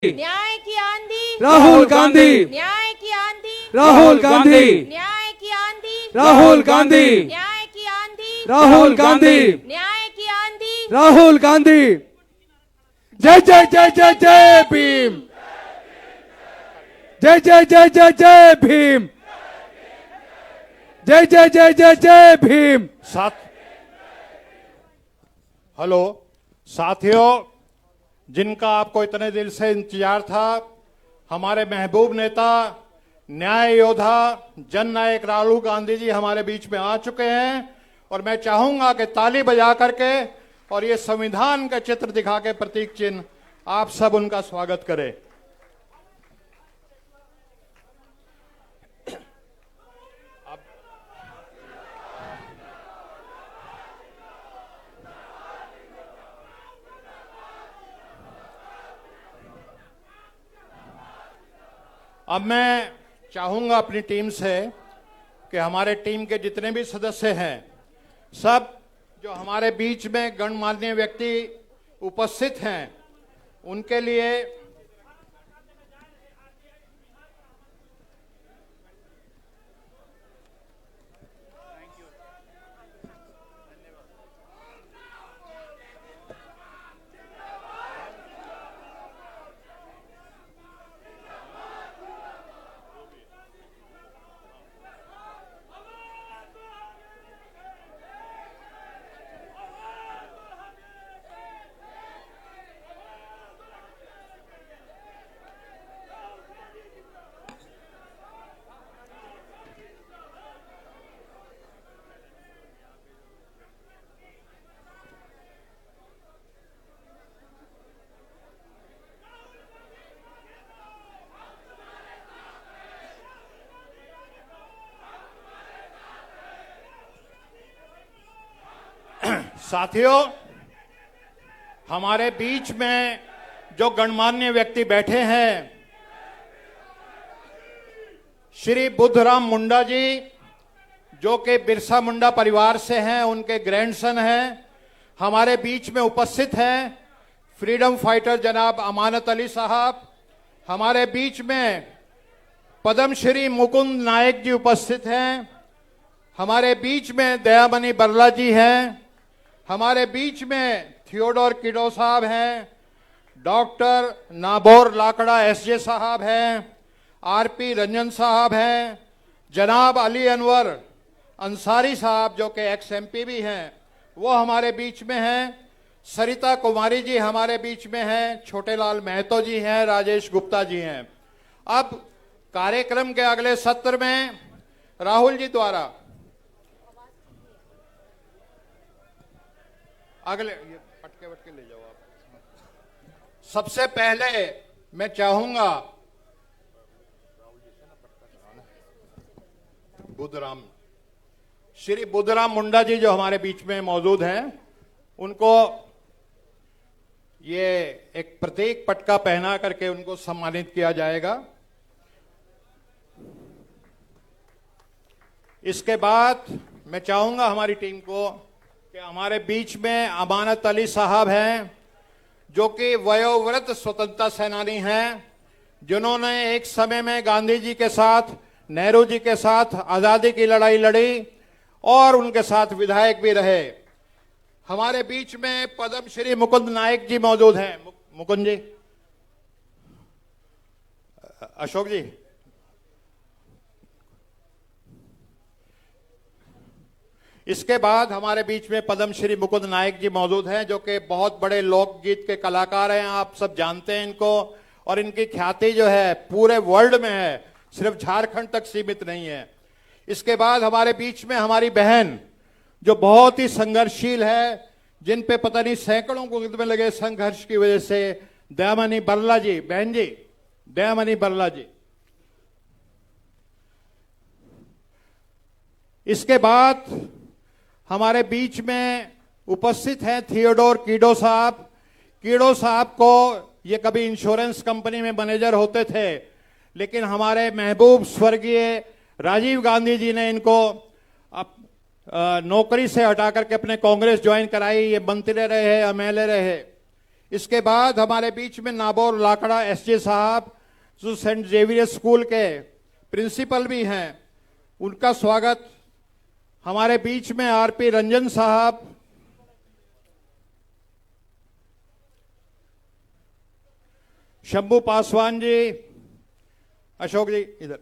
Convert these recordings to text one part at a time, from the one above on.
न्याय की आंधी, राहुल गांधी, न्याय की आंधी, राहुल गांधी, न्याय की आंधी, राहुल गांधी, न्याय की आंधी, राहुल गांधी, न्याय की आंधी, राहुल गांधी। जय जय जय जय जय भीम, जय जय जय जय जय भीम, जय जय जय जय जय भीम। हेलो साथियों, जिनका आपको इतने दिल से इंतजार था, हमारे महबूब नेता, न्याय योद्धा, जन नायक राहुल गांधी जी हमारे बीच में आ चुके हैं और मैं चाहूंगा कि ताली बजा करके और ये संविधान का चित्र दिखा के प्रतीक चिन्ह आप सब उनका स्वागत करें। अब मैं चाहूंगा अपनी टीम से कि हमारे टीम के जितने भी सदस्य हैं, सब जो हमारे बीच में गणमान्य व्यक्ति उपस्थित हैं, उनके लिए साथियों, हमारे बीच में जो गणमान्य व्यक्ति बैठे हैं, श्री बुद्धराम मुंडा जी, जो कि बिरसा मुंडा परिवार से हैं, उनके ग्रैंडसन हैं, हमारे बीच में उपस्थित हैं। फ्रीडम फाइटर जनाब अमानत अली साहब, हमारे बीच में पद्मश्री मुकुंद नायक जी उपस्थित हैं, हमारे बीच में दयामणि बरला जी हैं, हमारे बीच में थियोडोर किडो साहब हैं, डॉक्टर नाबोर लाकड़ा एसजे साहब हैं, आरपी रंजन साहब हैं, जनाब अली अनवर अंसारी साहब जो कि एक्स एमपी भी हैं, वो हमारे बीच में हैं, सरिता कुमारी जी हमारे बीच में हैं, छोटेलाल महतो जी हैं, राजेश गुप्ता जी हैं। अब कार्यक्रम के अगले सत्र में राहुल जी द्वारा अगले ये पटके ले जाओ आप। सबसे पहले मैं चाहूंगा श्री बुद्धराम मुंडा जी जो हमारे बीच में मौजूद हैं, उनको ये एक प्रतीक पटका पहना करके उनको सम्मानित किया जाएगा। इसके बाद मैं चाहूंगा हमारी टीम को कि हमारे बीच में अमानत अली साहब हैं, जो कि वयोवृद्ध स्वतंत्रता सेनानी हैं, जिन्होंने एक समय में गांधी जी के साथ, नेहरू जी के साथ आजादी की लड़ाई लड़ी और उनके साथ विधायक भी रहे। हमारे बीच में पद्मश्री मुकुंद नायक जी मौजूद हैं। मुकुंद जी, अशोक जी, इसके बाद हमारे बीच में पद्मश्री मुकुंद नायक जी मौजूद हैं, जो कि बहुत बड़े लोकगीत के कलाकार हैं, आप सब जानते हैं इनको, और इनकी ख्याति जो है पूरे वर्ल्ड में है, सिर्फ झारखंड तक सीमित नहीं है। इसके बाद हमारे बीच में हमारी बहन जो बहुत ही संघर्षशील है, जिन पे पता नहीं सैकड़ों गुर्द में लगे संघर्ष की वजह से, दयामणि बरला जी, बहन जी दयामणि बरला जी। इसके बाद हमारे बीच में उपस्थित हैं थियोडोर किडो साहब। किडो साहब को ये कभी इंश्योरेंस कंपनी में मैनेजर होते थे, लेकिन हमारे महबूब स्वर्गीय राजीव गांधी जी ने इनको नौकरी से हटा करके अपने कांग्रेस ज्वाइन कराई। ये मंत्री रहे, एमएलए रहे। इसके बाद हमारे बीच में नाबौर लाकड़ा एसजे साहब जो सेंट जेवियर स्कूल के प्रिंसिपल भी हैं, उनका स्वागत। हमारे बीच में आरपी रंजन साहब, शंभू पासवान जी, अशोक जी इधर।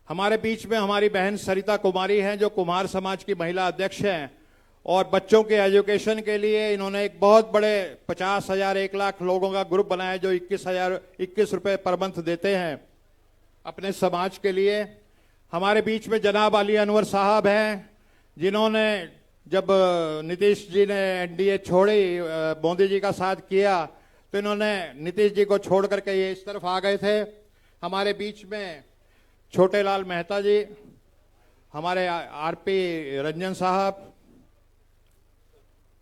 हमारे बीच में हमारी बहन सरिता कुमारी हैं जो कुमार समाज की महिला अध्यक्ष हैं और बच्चों के एजुकेशन के लिए इन्होंने एक बहुत बड़े 50,000 1 लाख लोगों का ग्रुप बनाया जो 21 रुपए पर मंथ देते हैं अपने समाज के लिए। हमारे बीच में जनाब अली अनवर साहब हैं जिन्होंने जब नीतीश जी ने एनडीए छोड़ी, मोदी जी का साथ किया, तो इन्होंने नीतीश जी को छोड़ करके ये इस तरफ आ गए थे। हमारे बीच में छोटे लाल मेहता जी, हमारे आरपी रंजन साहब,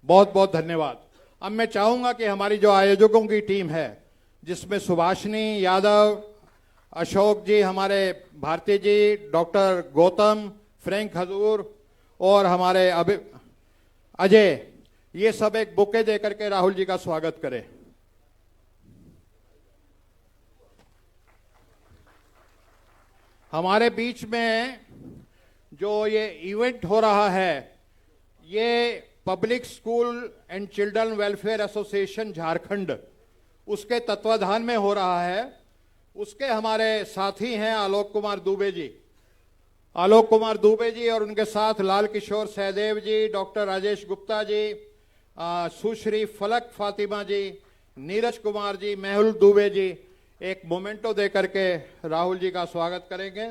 बहुत बहुत धन्यवाद। अब मैं चाहूंगा कि हमारी जो आयोजकों की टीम है जिसमें सुभाषिनी यादव, अशोक जी, हमारे भारती जी, डॉक्टर गौतम, फ्रैंक हजूर और हमारे अजय, ये सब एक बुके दे करके राहुल जी का स्वागत करें। हमारे बीच में जो ये इवेंट हो रहा है ये public school and children welfare association Jharkhand, उसके तत्वाधान में हो रहा है। उसके हमारे साथी हैं आलोक कुमार दुबे जी, और उनके साथ लाल किशोर सहदेव जी, डॉक्टर राजेश गुप्ता जी, सुश्री फलक फातिमा जी, नीरज कुमार जी, मेहुल दुबे जी एक मोमेंटो दे करके राहुल जी का स्वागत करेंगे।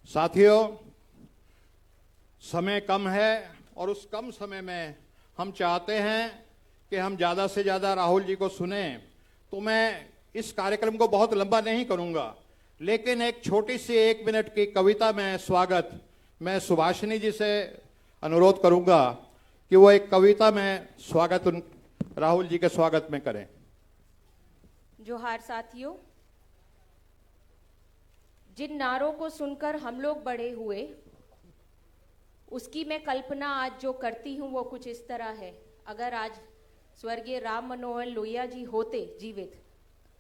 साथियों, समय कम है और उस कम समय में हम चाहते हैं कि हम ज्यादा से ज्यादा राहुल जी को सुने, तो मैं इस कार्यक्रम को बहुत लंबा नहीं करूंगा, लेकिन एक छोटी सी 1 मिनट की कविता में स्वागत मैं सुभाषिनी जी से अनुरोध करूंगा कि वो एक कविता में स्वागत राहुल जी के स्वागत में करें। जोहार साथियों, जिन नारों को सुनकर हम लोग बड़े हुए उसकी मैं कल्पना आज जो करती हूं वो कुछ इस तरह है। अगर आज स्वर्गीय राम मनोहर लोहिया जी होते जीवित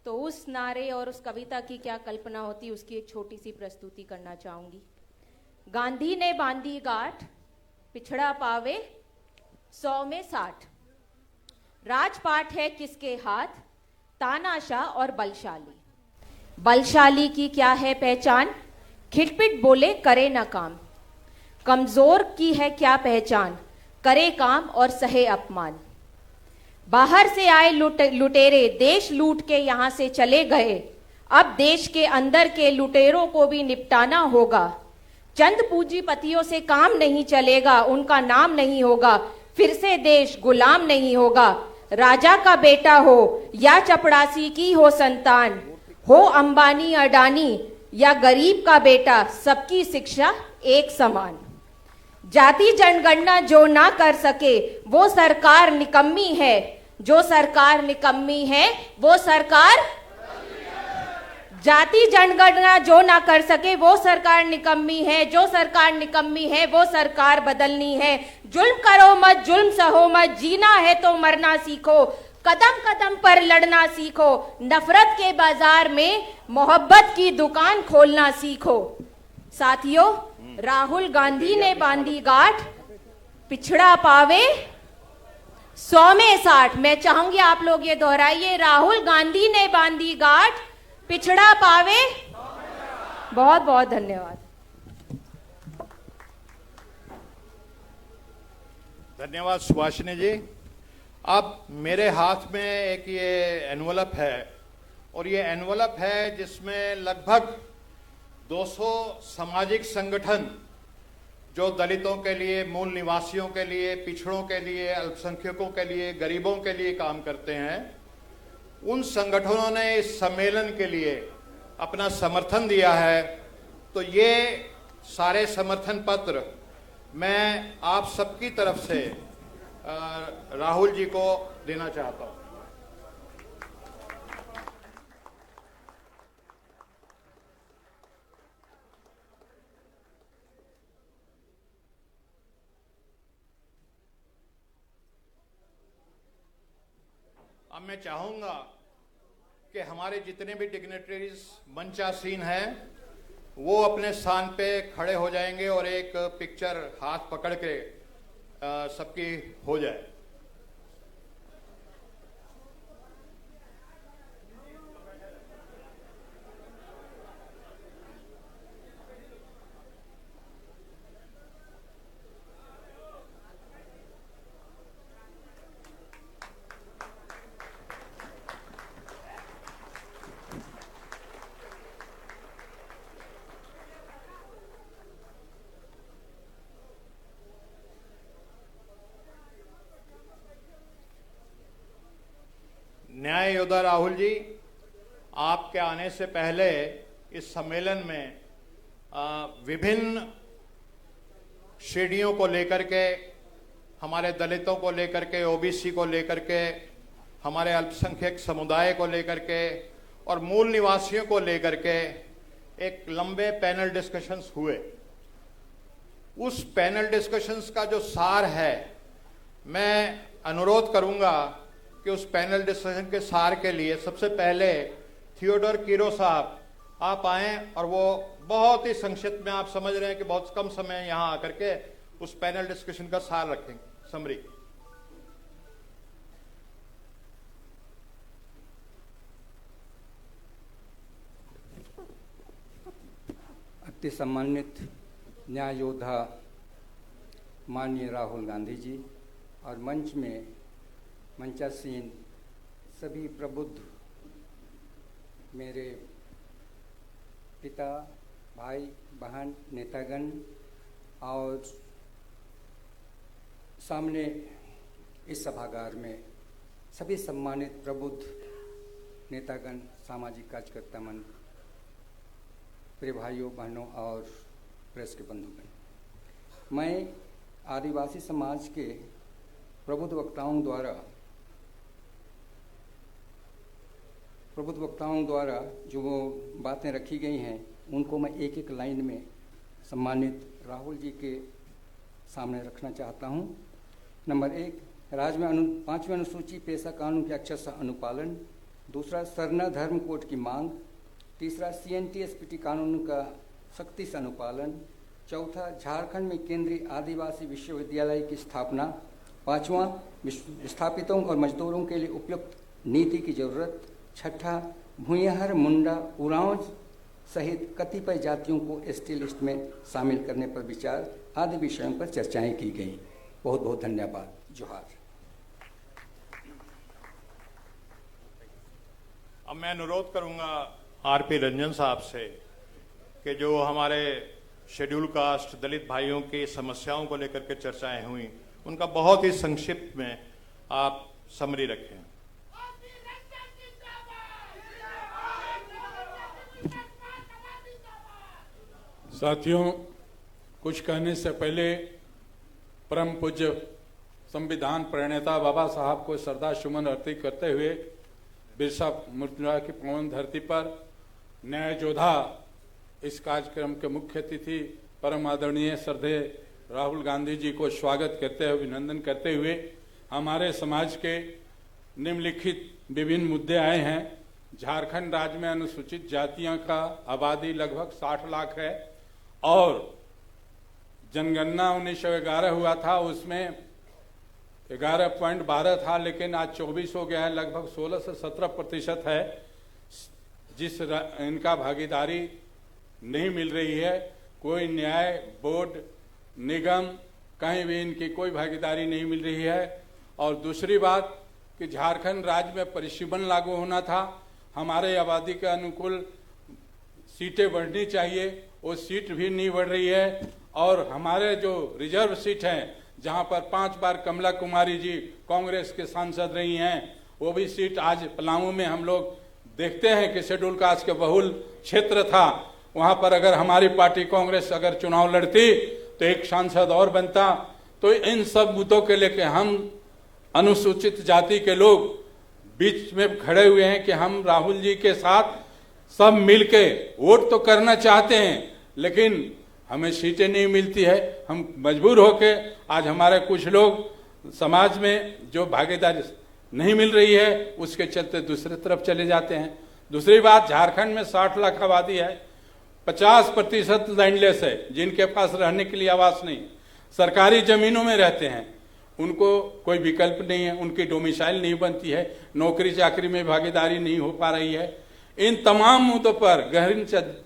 तो उस नारे और उस कविता की क्या कल्पना होती, उसकी एक छोटी सी प्रस्तुति करना चाहूंगी। गांधी ने बांधी गांठ, पिछड़ा पावे 100 में 60, राजपाट है किसके हाथ, तानाशाह और बलशाली। बलशाली की क्या है पहचान, खिटपिट बोले करे ना काम। कमजोर की है क्या पहचान, करे काम और सहे अपमान। बाहर से आए लुटेरे देश लूट के यहां से चले गए, अब देश के अंदर के लुटेरों को भी निपटाना होगा। चंद पूंजीपतियों से काम नहीं चलेगा, उनका नाम नहीं होगा, फिर से देश गुलाम नहीं होगा। राजा का बेटा हो या चपड़ासी की हो संतान, हो अंबानी अडानी या गरीब का बेटा, सबकी शिक्षा एक समान। जाति जनगणना जो ना कर सके वो सरकार निकम्मी है, जो सरकार निकम्मी है वो सरकार। जाति जनगणना जो ना कर सके वो सरकार निकम्मी है, जो सरकार निकम्मी है वो सरकार बदलनी है। जुल्म करो मत, जुल्म सहो मत, जीना है तो मरना सीखो, कदम कदम पर लड़ना सीखो। नफरत के बाजार में मोहब्बत की दुकान खोलना सीखो। साथियों, राहुल गांधी ने बांधी गांठ, पिछड़ा पावे 100 में 60। मैं चाहूंगी आप लोग ये दोहराइए, राहुल गांधी ने बांधी गांठ, पिछड़ा पावे। बहुत बहुत धन्यवाद। धन्यवाद सुभाषिनी जी। अब मेरे हाथ में एक ये एनवलप है और ये एनवलप है जिसमें लगभग 200 सामाजिक संगठन जो दलितों के लिए, मूल निवासियों के लिए, पिछड़ों के लिए, अल्पसंख्यकों के लिए, गरीबों के लिए काम करते हैं, उन संगठनों ने इस सम्मेलन के लिए अपना समर्थन दिया है। तो ये सारे समर्थन पत्र मैं आप सबकी तरफ से राहुल जी को देना चाहता हूं। अब मैं चाहूंगा कि हमारे जितने भी डिग्नेटरीज मंचासीन हैं वो अपने स्थान पे खड़े हो जाएंगे और एक पिक्चर हाथ पकड़ के सबकी हो जाए। न्याय योद्धा राहुल जी, आपके आने से पहले इस सम्मेलन में विभिन्न श्रेणियों को लेकर के, हमारे दलितों को लेकर के, ओबीसी को लेकर के, हमारे अल्पसंख्यक समुदाय को लेकर के और मूल निवासियों को लेकर के एक लंबे पैनल डिस्कशंस हुए। उस पैनल डिस्कशंस का जो सार है, मैं अनुरोध करूंगा कि उस पैनल डिस्कशन के सार के लिए सबसे पहले थियोडोर कीरो साहब आप आए और वो बहुत ही संक्षिप्त में, आप समझ रहे हैं कि बहुत कम समय यहां आकर के उस पैनल डिस्कशन का सार रखेंगे, समरी। अति सम्मानित न्याय योद्धा माननीय राहुल गांधी जी और मंच में मंचासीन सभी प्रबुद्ध मेरे पिता, भाई, बहन, नेतागण और सामने इस सभागार में सभी सम्मानित प्रबुद्ध नेतागण, सामाजिक कार्यकर्ता मन, प्रिय भाइयों, बहनों और प्रेस के बंधुगण, मैं आदिवासी समाज के प्रबुद्ध वक्ताओं द्वारा जो वो बातें रखी गई हैं उनको मैं एक एक लाइन में सम्मानित राहुल जी के सामने रखना चाहता हूं। नंबर 1, राज्य में 5वीं अनुसूची पेशा कानून के अक्षरशः अनुपालन। दूसरा, सरना धर्म कोड की मांग। तीसरा, CNTSPT कानून का सख्ती से अनुपालन। चौथा, झारखंड में केंद्रीय आदिवासी विश्वविद्यालय की स्थापना। 5वां, विस्थापितों और मजदूरों के लिए उपयुक्त नीति की जरूरत। 6ठा, भूयहर, मुंडा, उरांव सहित कतिपय जातियों को ST लिस्ट में शामिल करने पर विचार आदि विषयों पर चर्चाएं की गई। बहुत बहुत धन्यवाद। जोहार। अब मैं अनुरोध करूंगा RP रंजन साहब से कि जो हमारे शेड्यूल कास्ट दलित भाइयों की समस्याओं को लेकर के चर्चाएं हुई, उनका बहुत ही संक्षिप्त में आप समरी रखें। साथियों, कुछ कहने से पहले परम पूज्य संविधान प्रणेता बाबा साहब को श्रद्धा सुमन अर्पित करते हुए बिरसा मुंडा की पावन धरती पर न्याय योद्धा इस कार्यक्रम के मुख्य अतिथि परम आदरणीय श्रद्धेय राहुल गांधी जी को स्वागत करते हुए, अभिनंदन करते हुए, हमारे समाज के निम्नलिखित विभिन्न मुद्दे आए हैं। झारखंड राज्य में अनुसूचित जातियों का आबादी लगभग 60 लाख है और जनगणना 1911 हुआ था, उसमें 11.12 था, लेकिन आज 24 हो गया है, लगभग 16 से 17% है जिस इनका भागीदारी नहीं मिल रही है। कोई न्याय बोर्ड, निगम, कहीं भी इनकी कोई भागीदारी नहीं मिल रही है। और दूसरी बात कि झारखंड राज्य में परिसीमन लागू होना था, हमारे आबादी के अनुकूल सीटें बढ़नी चाहिए, वो सीट भी नहीं बढ़ रही है। और हमारे जो रिजर्व सीट हैं, जहां पर 5 बार कमला कुमारी जी कांग्रेस के सांसद रही हैं, वो भी सीट आज पलामू में हम लोग देखते हैं कि शेड्यूल कास्ट के बहुल क्षेत्र था, वहां पर अगर हमारी पार्टी कांग्रेस अगर चुनाव लड़ती तो एक सांसद और बनता। तो इन सब मुद्दों के लेके हम अनुसूचित जाति के लोग बीच में खड़े हुए हैं कि हम राहुल जी के साथ सब मिलके वोट तो करना चाहते हैं, लेकिन हमें सीटें नहीं मिलती है। हम मजबूर होके आज हमारे कुछ लोग समाज में जो भागीदारी नहीं मिल रही है उसके चलते दूसरी तरफ चले जाते हैं। दूसरी बात, झारखंड में 60 लाख आबादी है, 50% लैंडलेस है, जिनके पास रहने के लिए आवास नहीं, सरकारी जमीनों में रहते हैं, उनको कोई विकल्प नहीं है, उनकी डोमिसाइल नहीं बनती है, नौकरी चाकरी में भागीदारी नहीं हो पा रही है। इन तमाम मुद्दों पर गहन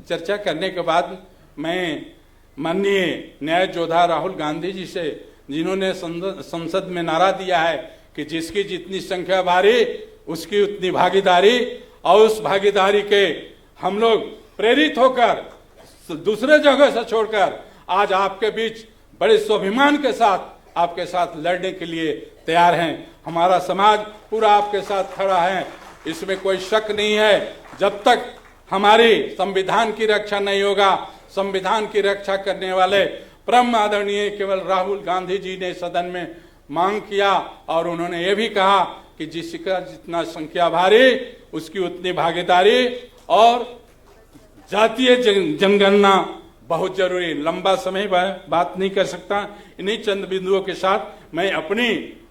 चर्चा करने के बाद मैं माननीय न्याय योद्धा राहुल गांधी जी से, जिन्होंने संसद में नारा दिया है कि जिसकी जितनी संख्या भारी उसकी उतनी भागीदारी, और उस भागीदारी के हम लोग प्रेरित होकर दूसरे जगह से छोड़कर आज आपके बीच बड़े स्वाभिमान के साथ आपके साथ लड़ने के लिए तैयार हैं। हमारा समाज पूरा आपके साथ खड़ा है, इसमें कोई शक नहीं है। जब तक हमारी संविधान की रक्षा नहीं होगा, संविधान की रक्षा करने वाले परम आदरणीय केवल राहुल गांधी जी ने सदन में मांग किया और उन्होंने ये भी कहा कि जिसका जितना संख्या भारी उसकी उतनी भागीदारी, और जातीय जनगणना बहुत जरूरी। लंबा समय बात नहीं कर सकता, इन्हीं चंद बिंदुओं के साथ मैं अपनी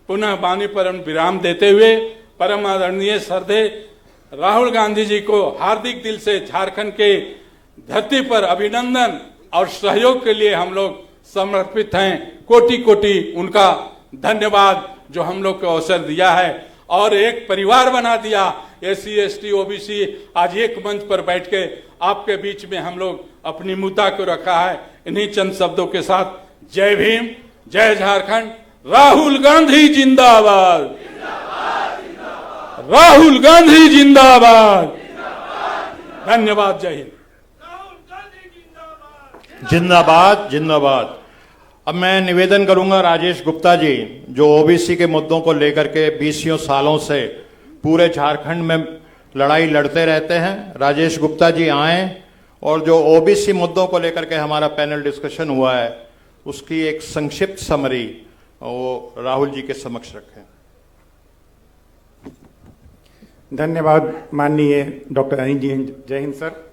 पुनः वाणी पर विराम देते हुए परम आदरणीय श्रद्धेय राहुल गांधी जी को हार्दिक दिल से झारखंड के धरती पर अभिनंदन और सहयोग के लिए हम लोग समर्पित हैं। कोटि कोटि उनका धन्यवाद जो हम लोग को अवसर दिया है और एक परिवार बना दिया। SC ST OBC आज एक मंच पर बैठ के आपके बीच में हम लोग अपनी मुद्दा को रखा है। इन्हीं चंद शब्दों के साथ जय भीम, जय झारखंड, राहुल गांधी जिंदाबाद, राहुल गांधी जिंदाबाद, धन्यवाद, जय हिंद। जिंदाबाद जिंदाबाद। अब मैं निवेदन करूंगा राजेश गुप्ता जी, जो ओबीसी के मुद्दों को लेकर के 20 सालों से पूरे झारखंड में लड़ाई लड़ते रहते हैं। राजेश गुप्ता जी आए और जो ओबीसी मुद्दों को लेकर के हमारा पैनल डिस्कशन हुआ है उसकी एक संक्षिप्त समरी वो राहुल जी के समक्ष रखें। धन्यवाद माननीय डॉक्टर अनिल जी। जय हिंद सर।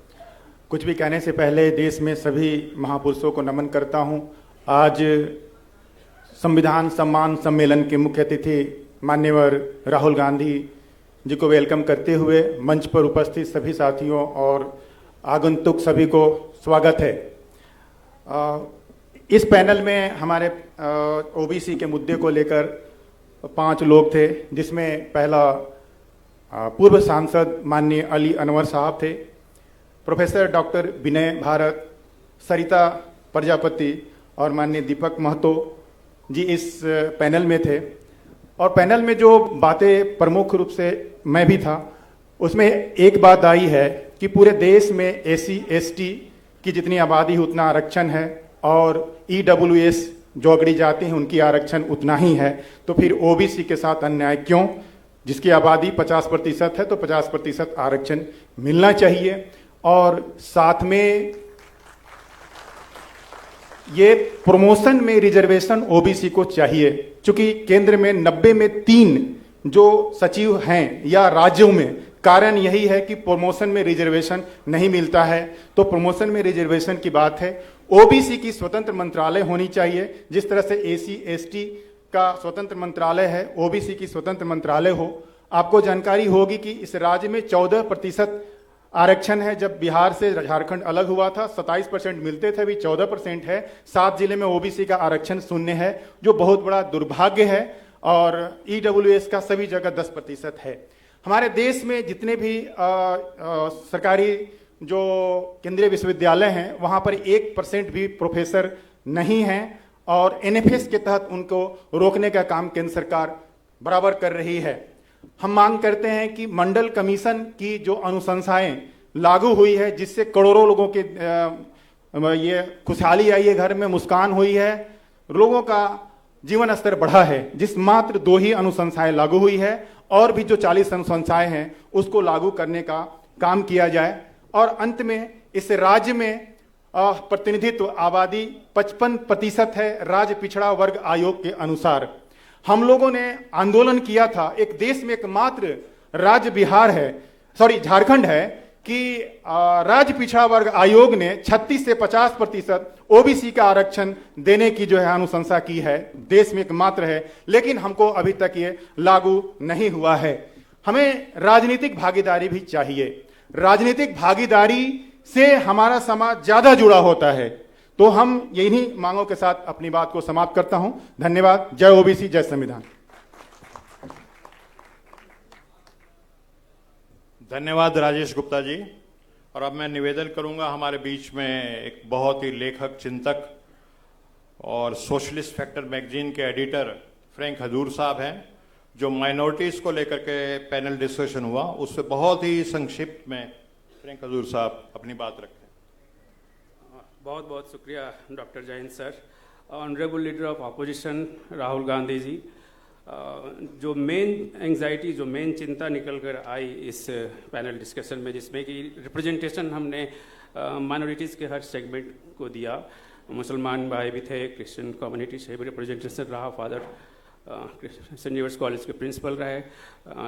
कुछ भी कहने से पहले देश में सभी महापुरुषों को नमन करता हूं। आज संविधान सम्मान सम्मेलन के मुख्य अतिथि मान्यवर राहुल गांधी जी को वेलकम करते हुए मंच पर उपस्थित सभी साथियों और आगंतुक सभी को स्वागत है। इस पैनल में हमारे ओबीसी के मुद्दे को लेकर 5 लोग थे, जिसमें पहला पूर्व सांसद माननीय अली अनवर साहब थे, प्रोफेसर डॉक्टर विनय भारत, सरिता प्रजापति और माननीय दीपक महतो जी इस पैनल में थे। और पैनल में जो बातें प्रमुख रूप से मैं भी था, उसमें एक बात आई है कि पूरे देश में SC ST की जितनी आबादी है उतना आरक्षण है और EWS जो अगड़ी जाति हैं उनकी आरक्षण उतना ही है, तो फिर OBC के साथ अन्याय क्यों? जिसकी आबादी 50% है तो 50% आरक्षण मिलना चाहिए। और साथ में ये प्रमोशन में रिजर्वेशन ओबीसी को चाहिए, क्योंकि केंद्र में 90 में 3 जो सचिव हैं या राज्यों में, कारण यही है कि प्रमोशन में रिजर्वेशन नहीं मिलता है। तो प्रमोशन में रिजर्वेशन की बात है। ओबीसी की स्वतंत्र मंत्रालय होनी चाहिए, जिस तरह से SC ST का स्वतंत्र मंत्रालय है, ओबीसी की स्वतंत्र मंत्रालय हो। आपको जानकारी होगी कि इस राज्य में 14% आरक्षण है। जब बिहार से झारखंड अलग हुआ था 27% मिलते थे, अभी 14% है। 7 जिले में ओबीसी का आरक्षण शून्य है, जो बहुत बड़ा दुर्भाग्य है। और EWS का सभी जगह 10% है। हमारे देश में जितने भी सरकारी जो केंद्रीय विश्वविद्यालय हैं वहाँ पर 1% भी प्रोफेसर नहीं हैं, और NFS के तहत उनको रोकने का काम केंद्र सरकार बराबर कर रही है। हम मांग करते हैं कि मंडल कमीशन की जो अनुशंसाएं लागू हुई है, जिससे करोड़ों लोगों के ये खुशहाली आई है, घर में मुस्कान हुई है, लोगों का जीवन स्तर बढ़ा है, जिस मात्र 2 ही अनुशंसाएं लागू हुई है, और भी जो 40 अनुशंसाएं हैं उसको लागू करने का काम किया जाए। और अंत में इस राज्य में प्रतिनिधित्व आबादी 55% है राज्य पिछड़ा वर्ग आयोग के अनुसार। हम लोगों ने आंदोलन किया था, एक देश में एकमात्र राज्य बिहार है, सॉरी झारखंड है, कि राज्य पिछड़ा वर्ग आयोग ने 36 से 50% ओबीसी का आरक्षण देने की जो है अनुशंसा की है, देश में एकमात्र है, लेकिन हमको अभी तक ये लागू नहीं हुआ है। हमें राजनीतिक भागीदारी भी चाहिए। राजनीतिक भागीदारी से हमारा समाज ज्यादा जुड़ा होता है। तो हम यही मांगों के साथ अपनी बात को समाप्त करता हूं। धन्यवाद। जय ओबीसी, जय संविधान। धन्यवाद राजेश गुप्ता जी। और अब मैं निवेदन करूंगा, हमारे बीच में एक बहुत ही लेखक, चिंतक और सोशलिस्ट फैक्टर मैगजीन के एडिटर फ्रैंक हजूर साहब हैं, जो माइनॉरिटीज को लेकर के पैनल डिस्कशन हुआ, उससे बहुत ही संक्षिप्त में फ्रैंक हजूर साहब अपनी बात रखते हैं। बहुत बहुत शुक्रिया doctor Jayant sir. Honourable leader of opposition Rahul Gandhi ji, जो मेन एंग्जाइटी, जो मेन चिंता निकल कर आई इस पैनल डिस्कशन में, जिसमें कि रिप्रेजेंटेशन हमने माइनॉरिटीज़ के हर सेगमेंट को दिया। मुसलमान भाई भी थे, क्रिश्चियन कम्युनिटी से भी रिप्रेजेंटेशन रहा, फादर सेंट जेवियर्स कॉलेज के प्रिंसिपल रहे,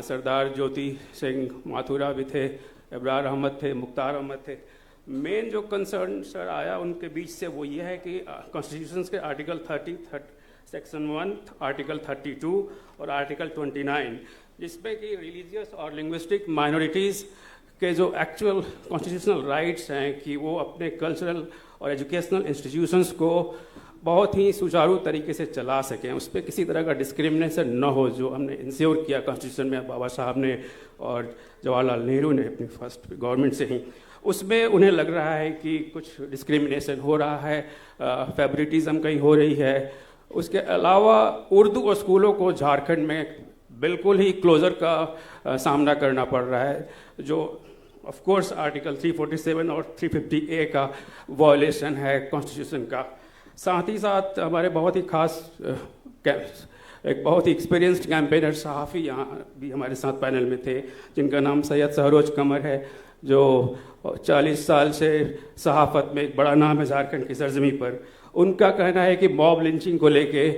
सरदार ज्योति सिंह माथुरा भी थे, अबरार अहमद थे, मुख्तार अहमद थे। मेन जो कंसर्न सर आया उनके बीच से वो ये है कि कॉन्स्टिट्यूशन के आर्टिकल 30 सेक्शन 1, आर्टिकल 32 और आर्टिकल 29, जिसमें कि रिलीजियस और लिंग्विस्टिक माइनॉरिटीज़ के जो एक्चुअल कॉन्स्टिट्यूशनल राइट्स हैं कि वो अपने कल्चरल और एजुकेशनल इंस्टीट्यूशंस को बहुत ही सुचारू तरीके से चला सकें, उस पर किसी तरह का डिस्क्रिमिनेशन न हो, जो हमने इंश्योर किया कॉन्स्टिट्यूशन में बाबा साहब ने और जवाहरलाल नेहरू ने अपनी फर्स्ट गवर्नमेंट से ही। उसमें उन्हें लग रहा है कि कुछ डिस्क्रिमिनेशन हो रहा है, फेवरेटिज्म कहीं हो रही है। उसके अलावा उर्दू और स्कूलों को झारखंड में बिल्कुल ही क्लोजर का सामना करना पड़ रहा है, जो ऑफ कोर्स आर्टिकल 347 और 350A का वायलेशन है कॉन्स्टिट्यूशन का। साथ ही साथ हमारे बहुत ही खास एक बहुत ही एक्सपीरियंस्ड कैंपेनर सहाफ़ी यहाँ भी हमारे साथ पैनल में थे, जिनका नाम सैयद सहरोज कमर है, जो 40 साल से सहाफ़त में एक बड़ा नाम है झारखंड की सरजमी पर। उनका कहना है कि मॉब लिंचिंग को लेके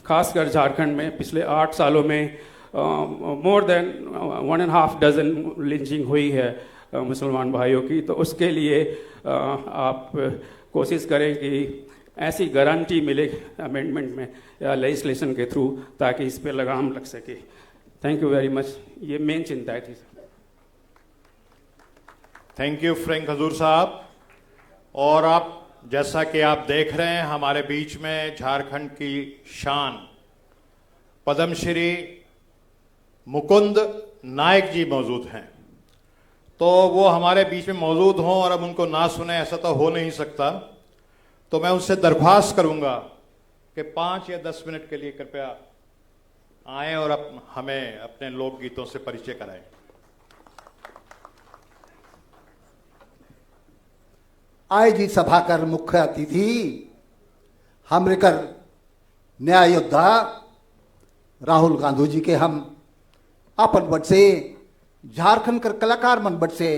खासकर झारखंड में पिछले 8 सालों में मोर देन 1.5 डजन लिंचिंग हुई है मुसलमान भाइयों की। तो उसके लिए आप कोशिश करें कि ऐसी गारंटी मिले अमेंडमेंट में या लेजिस्लेशन के थ्रू, ताकि इस पे लगाम लग सके। Thank you very much. ये मेन चिंता थी। थैंक यू फ्रैंक हजूर साहब। और आप जैसा कि आप देख रहे हैं, हमारे बीच में झारखंड की शान पद्मश्री मुकुंद नायक जी मौजूद हैं। तो वो हमारे बीच में मौजूद हों और अब उनको ना सुने, ऐसा तो हो नहीं सकता। तो मैं उनसे दरख्वास्त करूंगा कि 5 या 10 मिनट के लिए कृपया आए और हमें अपने लोकगीतों से परिचय कराएं। आए जी सभाकर मुख्य अतिथि हमरेकर न्याय योद्धा राहुल गांधी जी के हम अपन बट से झारखंड कर कलाकार मन बट से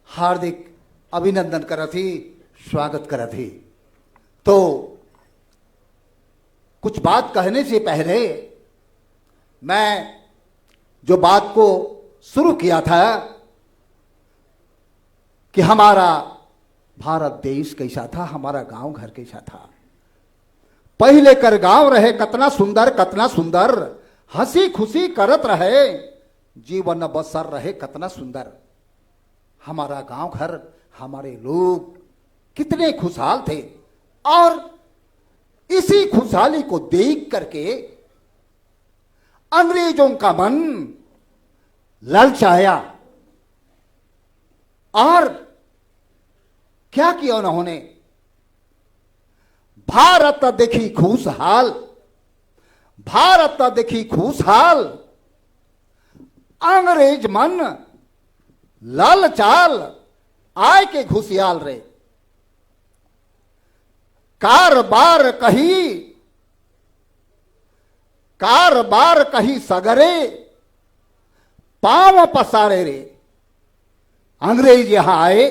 हार्दिक अभिनंदन करथी, स्वागत करथी। तो कुछ बात कहने से पहले मैं जो बात को शुरू किया था कि हमारा भारत देश कैसा था, हमारा गांव घर कैसा था। पहले कर गांव रहे कतना सुंदर, हंसी खुशी करत रहे, जीवन बसर रहे कतना सुंदर। हमारा गांव घर, हमारे लोग कितने खुशहाल थे। और इसी खुशहाली को देख करके अंग्रेजों का मन ललचाया और क्या किया उन्होंने? भारत देखी खुशहाल, भारत देखी खुशहाल, अंग्रेज मन लालचाल, आय के घुसियाल रे। कार कही सगरे, पांव पसारे रे। अंग्रेज यहां आए,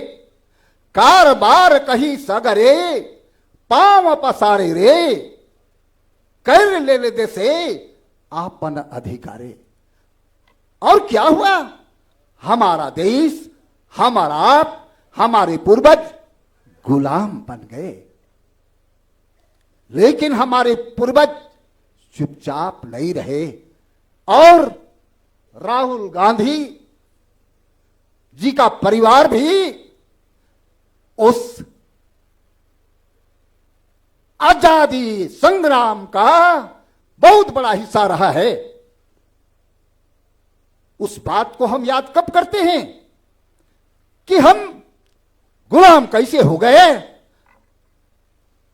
कार बार कही सगरे पांव पसारे रे, कर ले ले देसे आपन अधिकारे। और क्या हुआ? हमारा देश, हमारा आप, हमारे पूर्वज गुलाम बन गए। लेकिन हमारे पूर्वज चुपचाप नहीं रहे और राहुल गांधी जी का परिवार भी उस आजादी संग्राम का बहुत बड़ा हिस्सा रहा है। उस बात को हम याद कब करते हैं कि हम गुलाम कैसे हो गए,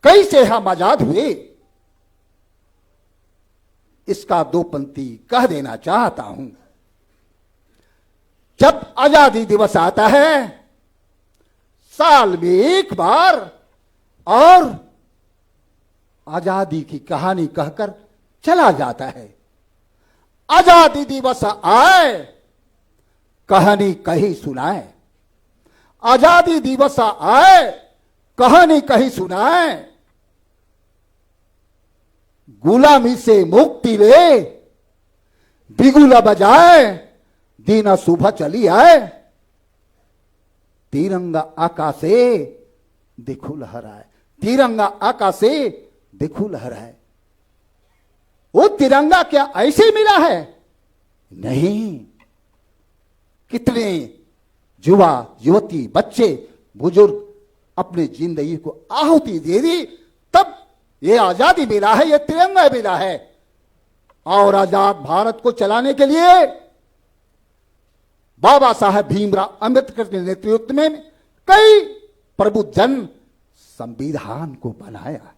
कैसे हम आजाद हुए। इसका दो पंक्ति कह देना चाहता हूं। जब आजादी दिवस आता है साल में एक बार और आजादी की कहानी कहकर चला जाता है, आजादी दिवस आए कहानी कहीं सुनाए, आजादी दिवस आए कहानी कहीं सुनाए, गुलामी से मुक्ति ले बिगुला बजाए, दीना सुबह चली आए, तिरंगा आकाशे देखो लहराए, तिरंगा आकाशे देखो लहराए। वो तिरंगा क्या ऐसे मिला है? नहीं, कितने युवा युवती बच्चे बुजुर्ग अपने जिंदगी को आहुति दे दी, तब ये आजादी मिला है, ये तिरंगा मिला है। और आजाद भारत को चलाने के लिए बाबा साहब भीमराव अंबेडकर के नेतृत्व में कई प्रबुद्धजन संविधान को बनाया।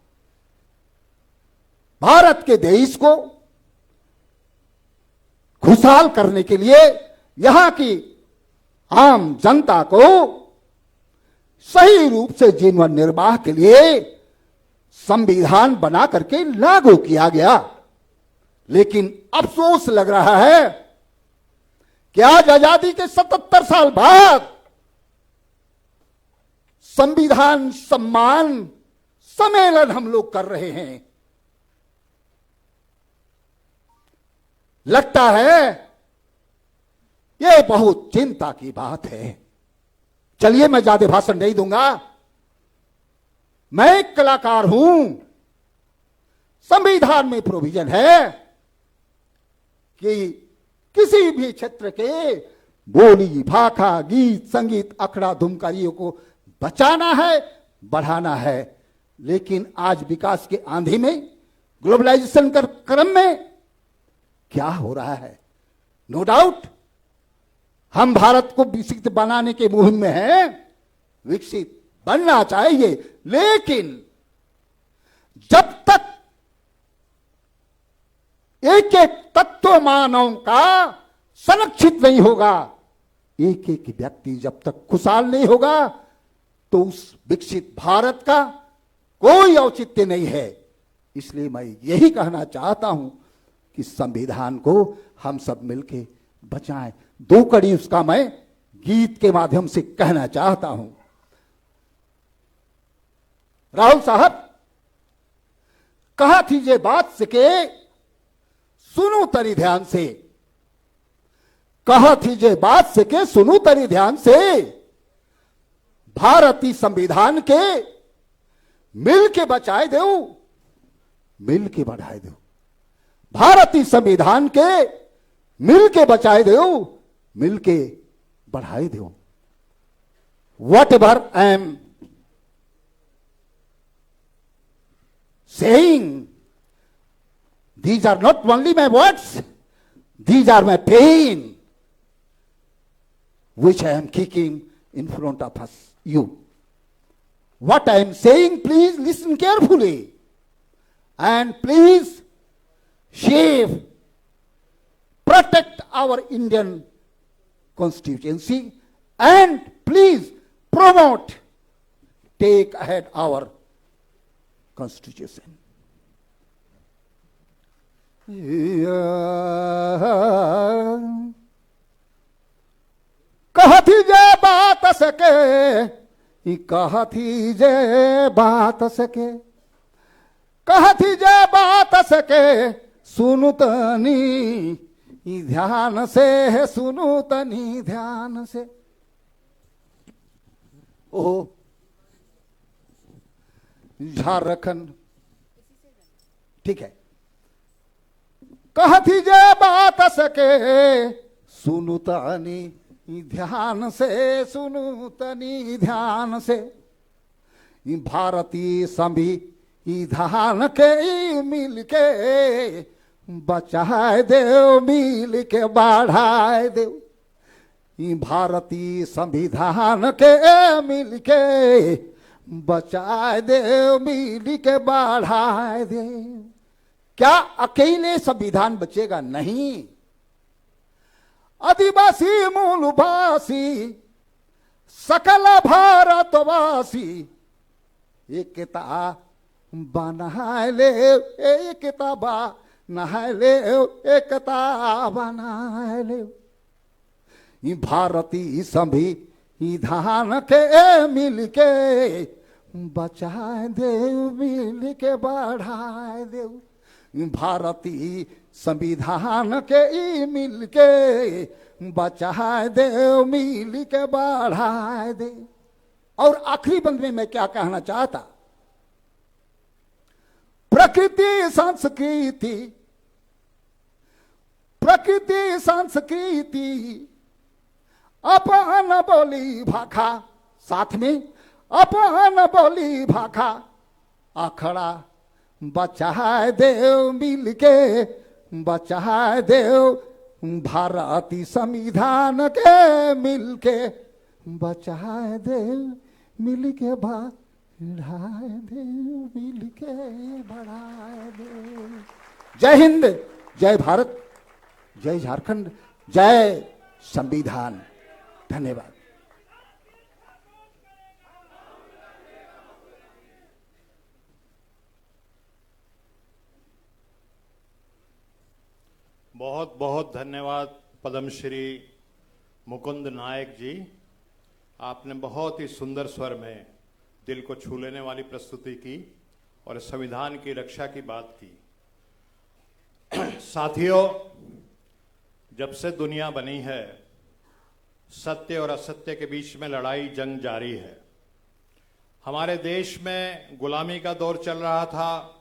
भारत के देश को खुशहाल करने के लिए, यहां की आम जनता को सही रूप से जीवन निर्वाह के लिए संविधान बना करके लागू किया गया। लेकिन अफसोस लग रहा है कि आज आजादी के 77 साल बाद संविधान सम्मान सम्मेलन हम लोग कर रहे हैं। लगता है यह बहुत चिंता की बात है। चलिए, मैं ज्यादा भाषण नहीं दूंगा। मैं एक कलाकार हूं। संविधान में प्रोविजन है कि किसी भी क्षेत्र के बोली भाखा गीत संगीत अखड़ा धुमकारियों को बचाना है, बढ़ाना है। लेकिन आज विकास के आंधी में, ग्लोबलाइजेशन के क्रम में क्या हो रहा है? नो डाउट हम भारत को विकसित बनाने के मुहिम में हैं, विकसित बनना चाहिए। लेकिन जब तक एक एक तत्व मानव का संरक्षित नहीं होगा, एक एक व्यक्ति जब तक खुशहाल नहीं होगा, तो उस विकसित भारत का कोई औचित्य नहीं है। इसलिए मैं यही कहना चाहता हूं कि संविधान को हम सब मिलकर बचाएं। दो कड़ी उसका मैं गीत के माध्यम से कहना चाहता हूं। राहुल साहब कहा थी ये बात से के सुनो तरी ध्यान से, कहा थी ये बात से के सुनो तरी ध्यान से, भारतीय संविधान के मिल के बचाए दो, मिल के बढ़ाए दो। भारतीय संविधान के मिल के बचाए दो, मिल के बढ़ाए दो। What ever I am saying, these are not only my words, these are my pain which I am kicking in front of us, you. What I am saying, please listen carefully and please save, protect our Indian constituency and please promote, take ahead our constitution. कहती जे बात सके कहती जे बात सके, कहती जे बात सके, सुनु तनी ध्यान से, सुनु तनी ध्यान से। ओ झारखंड, ठीक है। कहती जे बात सके, सुनु तनी ध्यान से, सुनु तनी ध्यान से। भारतीय संविधान के मिल के बचाए देव, मिल के बढ़ाए देव। भारतीय संविधान के मिल के बचाए देव, मिल के बढ़ाए देव। क्या अकेले संविधान बचेगा? नहीं। आदिवासी मूलवासी सकल भारतवासी एकता बनाए ले, एकता बनाए ले, एकता बनाए ले। भारतीय संविधान के मिल के बचाए देव, मिल के बढ़ाए देव। भारतीय संविधान के मिल के बचाए देव, मिल के बढ़ाए देव। और आखिरी बंद में मैं क्या कहना चाहता, प्रकृति संस्कृति, प्रकृति संस्कृति अपन बोली भाखा, साथ में अपन बोली भाखा। अखड़ा बचाए देव, मिल के बचाए देव। भारतीय संविधान के मिल के बचाए देव, मिल के बढ़ाए देव, मिल के बढ़ाए देव। जय हिंद, जय भारत, जय झारखंड, जय संविधान। धन्यवाद। बहुत बहुत धन्यवाद पद्मश्री मुकुंद नायक जी। आपने बहुत ही सुंदर स्वर में दिल को छू लेने वाली प्रस्तुति की और संविधान की रक्षा की बात की। साथियों, जब से दुनिया बनी है, सत्य और असत्य के बीच में लड़ाई, जंग जारी है। हमारे देश में गुलामी का दौर चल रहा था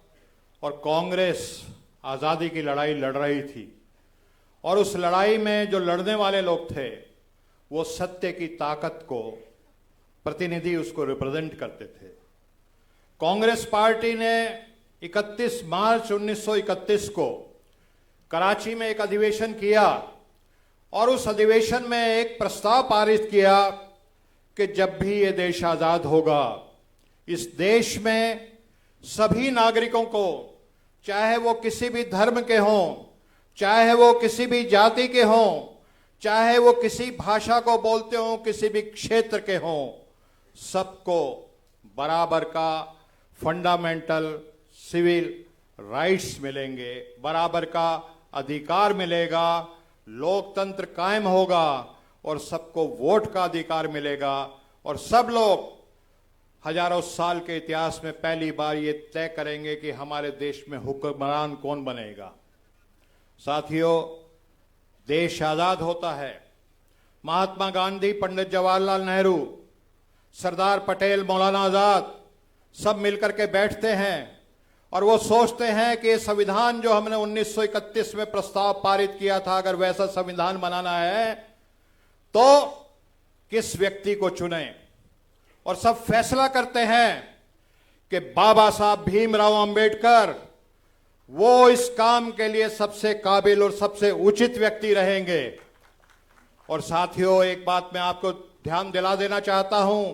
और कांग्रेस आज़ादी की लड़ाई लड़ रही थी। और उस लड़ाई में जो लड़ने वाले लोग थे वो सत्य की ताकत को, प्रतिनिधि उसको रिप्रेजेंट करते थे। कांग्रेस पार्टी ने 31 मार्च 1931 को कराची में एक अधिवेशन किया और उस अधिवेशन में एक प्रस्ताव पारित किया कि जब भी ये देश आज़ाद होगा, इस देश में सभी नागरिकों को, चाहे वो किसी भी धर्म के हों, चाहे वो किसी भी जाति के हों, चाहे वो किसी भाषा को बोलते हों, किसी भी क्षेत्र के हों, सबको बराबर का फंडामेंटल सिविल राइट्स मिलेंगे, बराबर का अधिकार मिलेगा, लोकतंत्र कायम होगा और सबको वोट का अधिकार मिलेगा और सब लोग हजारों साल के इतिहास में पहली बार ये तय करेंगे कि हमारे देश में हुक्मरान कौन बनेगा। साथियों, देश आजाद होता है, महात्मा गांधी, पंडित जवाहरलाल नेहरू, सरदार पटेल, मौलाना आजाद सब मिलकर के बैठते हैं और वो सोचते हैं कि संविधान जो हमने 1931 में प्रस्ताव पारित किया था, अगर वैसा संविधान बनाना है तो किस व्यक्ति को चुने। और सब फैसला करते हैं कि बाबा साहब भीमराव अंबेडकर वो इस काम के लिए सबसे काबिल और सबसे उचित व्यक्ति रहेंगे। और साथियों, एक बात मैं आपको ध्यान दिला देना चाहता हूं,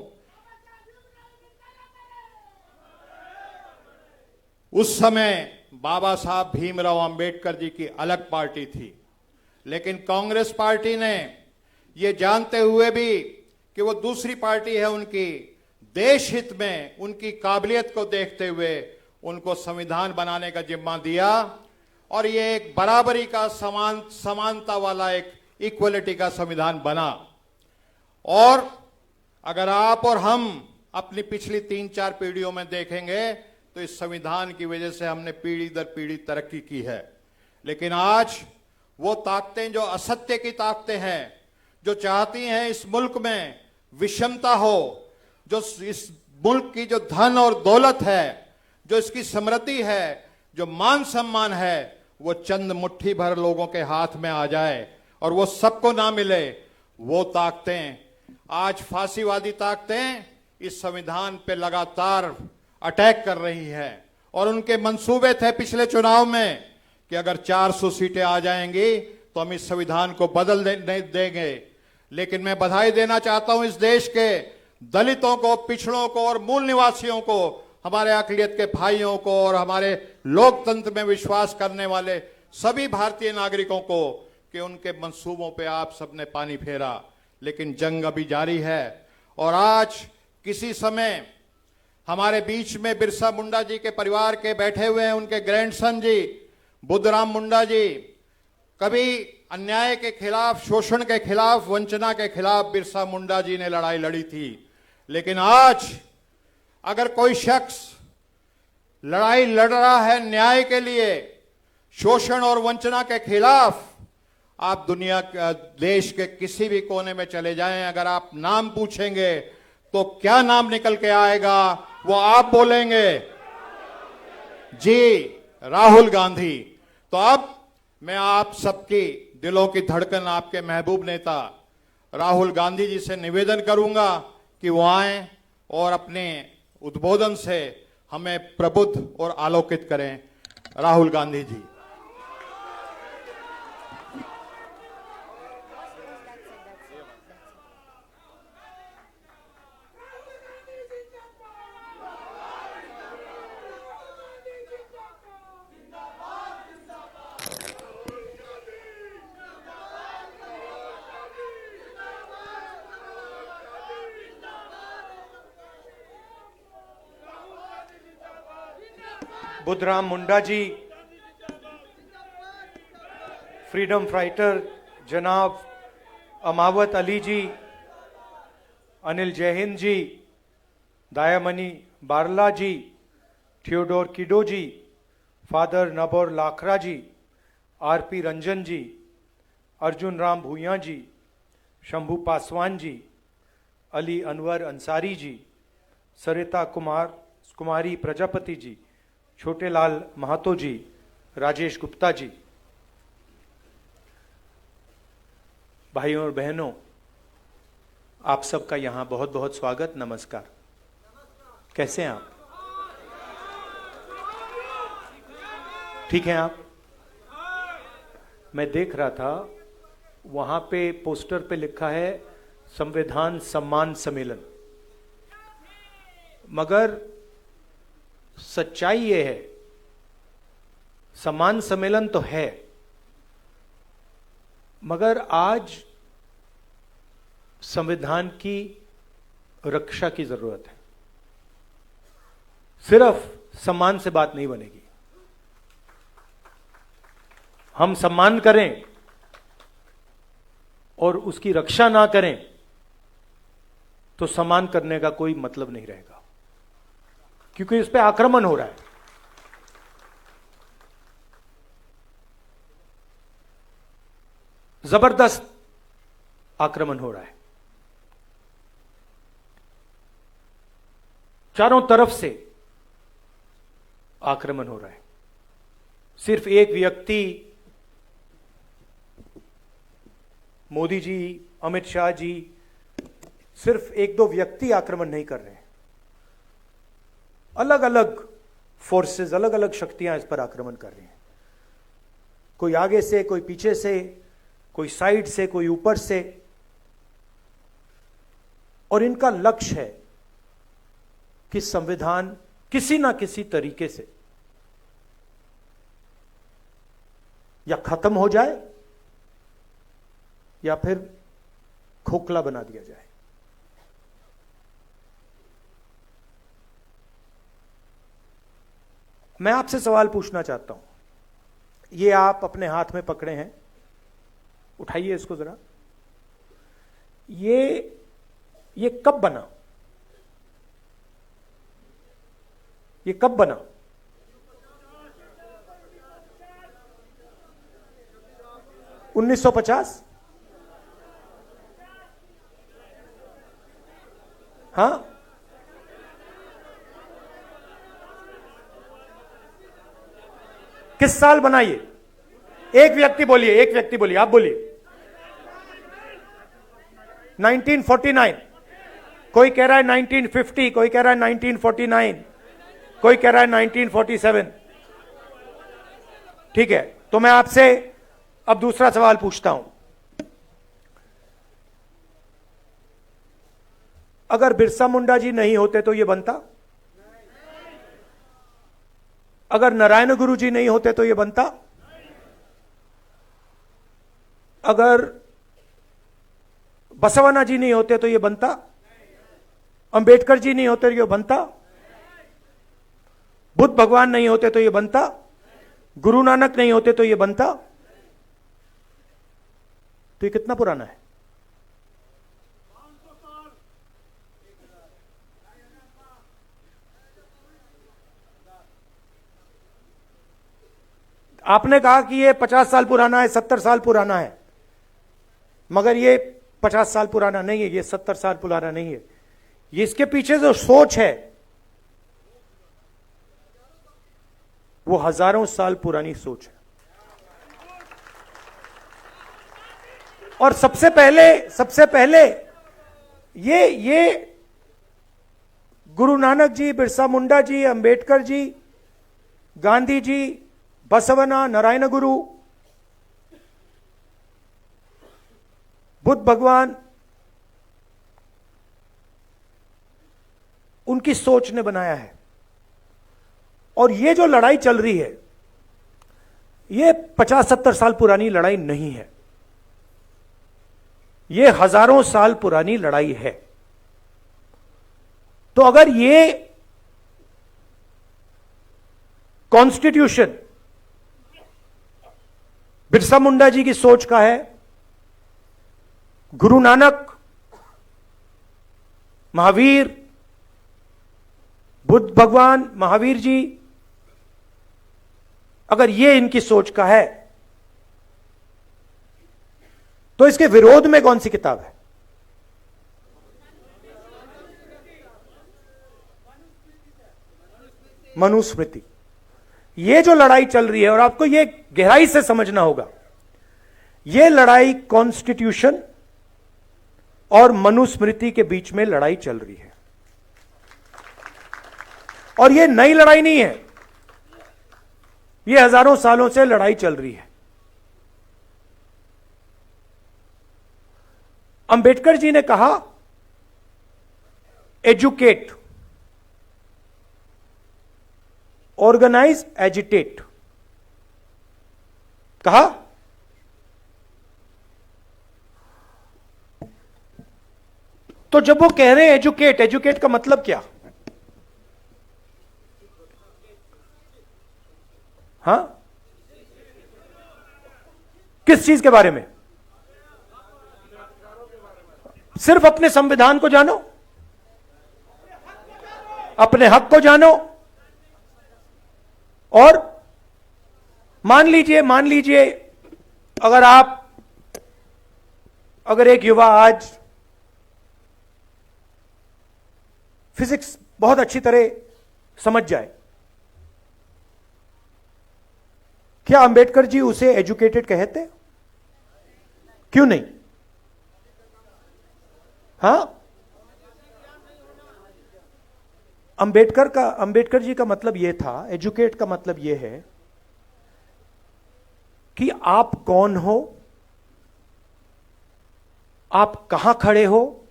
उस समय बाबा साहब भीमराव अंबेडकर जी की अलग पार्टी थी, लेकिन कांग्रेस पार्टी ने ये जानते हुए भी कि वो दूसरी पार्टी है, उनकी देश हित में, उनकी काबिलियत को देखते हुए उनको संविधान बनाने का जिम्मा दिया और ये एक बराबरी का, समानता वाला एक इक्वलिटी का संविधान बना। और अगर आप और हम अपनी पिछली 3-4 पीढ़ियों में देखेंगे तो इस संविधान की वजह से हमने पीढ़ी दर पीढ़ी तरक्की की है। लेकिन आज वो ताकतें जो असत्य की ताकतें हैं, जो चाहती हैं इस मुल्क में विषमता हो, जो इस मुल्क की जो धन और दौलत है, जो इसकी समृद्धि है, जो मान सम्मान है, वो चंद मुट्ठी भर लोगों के हाथ में आ जाए और वो सबको ना मिले, वो ताकतें आज फांसीवादी ताकतें इस संविधान पे लगातार अटैक कर रही है। और उनके मंसूबे थे पिछले चुनाव में कि अगर 400 सीटें आ जाएंगी तो हम इस संविधान को बदल देंगे। लेकिन मैं बधाई देना चाहता हूं इस देश के दलितों को, पिछड़ों को और मूल निवासियों को, हमारे अकलियत के भाइयों को और हमारे लोकतंत्र में विश्वास करने वाले सभी भारतीय नागरिकों को कि उनके मंसूबों पे आप सबने पानी फेरा। लेकिन जंग अभी जारी है और आज किसी समय हमारे बीच में बिरसा मुंडा जी के परिवार के बैठे हुए हैं, उनके ग्रैंडसन जी बुद्धराम मुंडा जी। कभी अन्याय के खिलाफ, शोषण के खिलाफ, वंचना के खिलाफ बिरसा मुंडा जी ने लड़ाई लड़ी थी। लेकिन आज अगर कोई शख्स लड़ाई लड़ रहा है न्याय के लिए, शोषण और वंचना के खिलाफ, आप दुनिया के देश के किसी भी कोने में चले जाएं, अगर आप नाम पूछेंगे तो क्या नाम निकल के आएगा वो आप बोलेंगे, जी राहुल गांधी। तो अब मैं आप सबकी दिलों की धड़कन, आपके महबूब नेता राहुल गांधी जी से निवेदन करूंगा कि वो आए और अपने उद्बोधन से हमें प्रबुद्ध और आलोकित करें। राहुल गांधी जी। बुद्धराम मुंडा जी, फ्रीडम फाइटर जनाब अमावत अली जी, अनिल जयहिंद जी, दायामणि बारला जी, थियोडोर किडो जी, फादर नबोर लाखरा जी, आरपी रंजन जी, अर्जुन राम भूया जी, शंभू पासवान जी, अली अनवर अंसारी जी, सरिता कुमारी प्रजापति जी, छोटेलाल महतो जी, राजेश गुप्ता जी। भाइयों और बहनों, आप सबका यहां बहुत बहुत स्वागत, नमस्कार। कैसे हैं आप? ठीक हैं आप? मैं देख रहा था वहां पे पोस्टर पे लिखा है संविधान सम्मान सम्मेलन, मगर सच्चाई ये है, सम्मान सम्मेलन तो है, मगर आज संविधान की रक्षा की जरूरत है। सिर्फ सम्मान से बात नहीं बनेगी। हम सम्मान करें और उसकी रक्षा ना करें तो सम्मान करने का कोई मतलब नहीं रहेगा, क्योंकि इस पे आक्रमण हो रहा है। जबरदस्त आक्रमण हो रहा है, चारों तरफ से आक्रमण हो रहा है। सिर्फ एक व्यक्ति, मोदी जी, अमित शाह जी, सिर्फ एक दो व्यक्ति आक्रमण नहीं कर रहे हैं, अलग अलग फोर्सेस, अलग अलग शक्तियां इस पर आक्रमण कर रही हैं। कोई आगे से, कोई पीछे से, कोई साइड से, कोई ऊपर से, और इनका लक्ष्य है कि संविधान किसी ना किसी तरीके से या खत्म हो जाए या फिर खोखला बना दिया जाए। मैं आपसे सवाल पूछना चाहता हूं, ये आप अपने हाथ में पकड़े हैं, उठाइए इसको जरा। ये कब बना? ये कब बना? $1950? हाँ, किस साल बना ये? एक व्यक्ति बोलिए, आप बोलिए। 1949, कोई कह रहा है 1950, कोई कह रहा है 1949, कोई कह रहा है 1947। ठीक है, तो मैं आपसे अब दूसरा सवाल पूछता हूं। अगर बिरसा मुंडा जी नहीं होते तो यह बनता? अगर नारायण गुरु जी नहीं होते तो यह बनता? अगर बसवना जी नहीं होते तो यह बनता? अंबेडकर जी नहीं होते तो यह बनता? बुद्ध भगवान नहीं होते तो यह बनता? गुरु नानक नहीं होते तो यह बनता? तो ये कितना पुराना है? आपने कहा कि ये 50 साल पुराना है, 70 साल पुराना है, मगर ये 50 साल पुराना नहीं है, ये 70 साल पुराना नहीं है। ये इसके पीछे जो सोच है वो हजारों साल पुरानी सोच है। और सबसे पहले ये गुरु नानक जी, बिरसा मुंडा जी, अंबेडकर जी, गांधी जी, बसवना, नारायण गुरु, बुद्ध भगवान, उनकी सोच ने बनाया है। और ये जो लड़ाई चल रही है ये 50-70 साल पुरानी लड़ाई नहीं है, ये हजारों साल पुरानी लड़ाई है। तो अगर ये कॉन्स्टिट्यूशन बिरसा मुंडा जी की सोच का है, गुरु नानक, महावीर, बुद्ध भगवान, महावीर जी, अगर ये इनकी सोच का है तो इसके विरोध में कौन सी किताब है? मनुस्मृति। ये जो लड़ाई चल रही है, और आपको ये गहराई से समझना होगा, ये लड़ाई कॉन्स्टिट्यूशन और मनुस्मृति के बीच में लड़ाई चल रही है। और ये नई लड़ाई नहीं है, ये हजारों सालों से लड़ाई चल रही है। अंबेडकर जी ने कहा एजुकेट, ऑर्गेनाइज, एजिटेट, कहा। तो जब वो कह रहे हैं एजुकेट, एजुकेट का मतलब क्या? हां, किस चीज के बारे में? सिर्फ अपने संविधान को जानो, अपने हक को जानो, और मान लीजिए अगर एक युवा आज फिजिक्स बहुत अच्छी तरह समझ जाए, क्या अंबेडकर जी उसे एजुकेटेड कहते? क्यों नहीं? हाँ, अंबेडकर जी का मतलब यह था, एजुकेट का मतलब यह है कि आप कौन हो, आप कहां खड़े हो,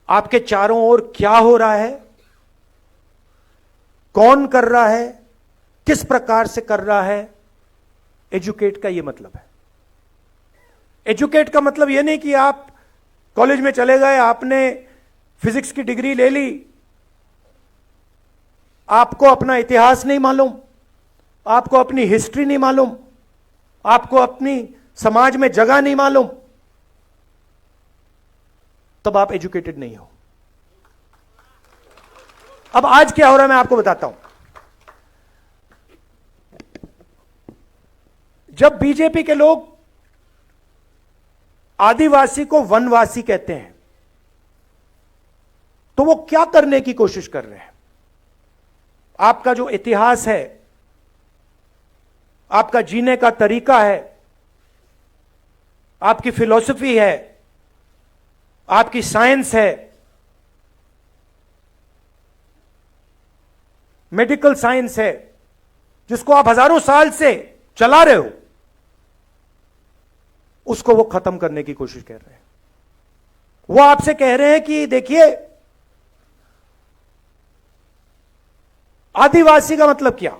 आपके चारों ओर क्या हो रहा है, कौन कर रहा है, किस प्रकार से कर रहा है। एजुकेट का यह मतलब है। एजुकेट का मतलब यह नहीं कि आप कॉलेज में चले गए, आपने फिजिक्स की डिग्री ले ली, आपको अपना इतिहास नहीं मालूम, आपको अपनी हिस्ट्री नहीं मालूम, आपको अपनी समाज में जगह नहीं मालूम, तब आप एजुकेटेड नहीं हो। अब आज क्या हो रहा है मैं आपको बताता हूं। जब बीजेपी के लोग आदिवासी को वनवासी कहते हैं तो वो क्या करने की कोशिश कर रहे हैं? आपका जो इतिहास है, आपका जीने का तरीका है, आपकी फिलॉसफी है, आपकी साइंस है, मेडिकल साइंस है, जिसको आप हजारों साल से चला रहे हो, उसको वो खत्म करने की कोशिश कर रहे हैं। वो आपसे कह रहे हैं कि देखिए, आदिवासी का मतलब क्या?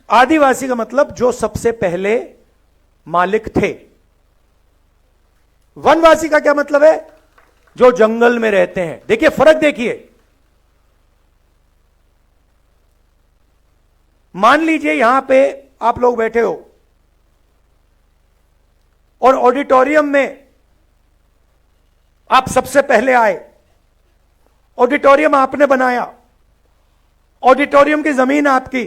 आदिवासी का मतलब जो सबसे पहले मालिक थे। वनवासी का क्या मतलब है? जो जंगल में रहते हैं। देखिए फर्क देखिए। मान लीजिए यहां पे आप लोग बैठे हो और ऑडिटोरियम में आप सबसे पहले आए। ऑडिटोरियम आपने बनाया, ऑडिटोरियम की जमीन आपकी,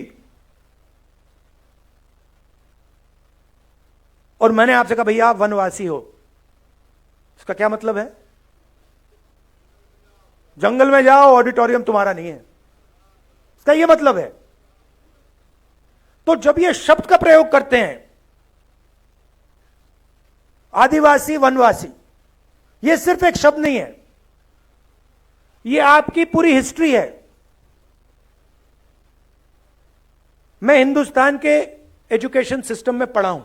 और मैंने आपसे कहा भैया आप वनवासी हो। इसका क्या मतलब है? जंगल में जाओ, ऑडिटोरियम तुम्हारा नहीं है, इसका यह मतलब है। तो जब ये शब्द का प्रयोग करते हैं आदिवासी वनवासी, यह सिर्फ एक शब्द नहीं है, यह आपकी पूरी हिस्ट्री है। मैं हिंदुस्तान के एजुकेशन सिस्टम में पढ़ा हूं।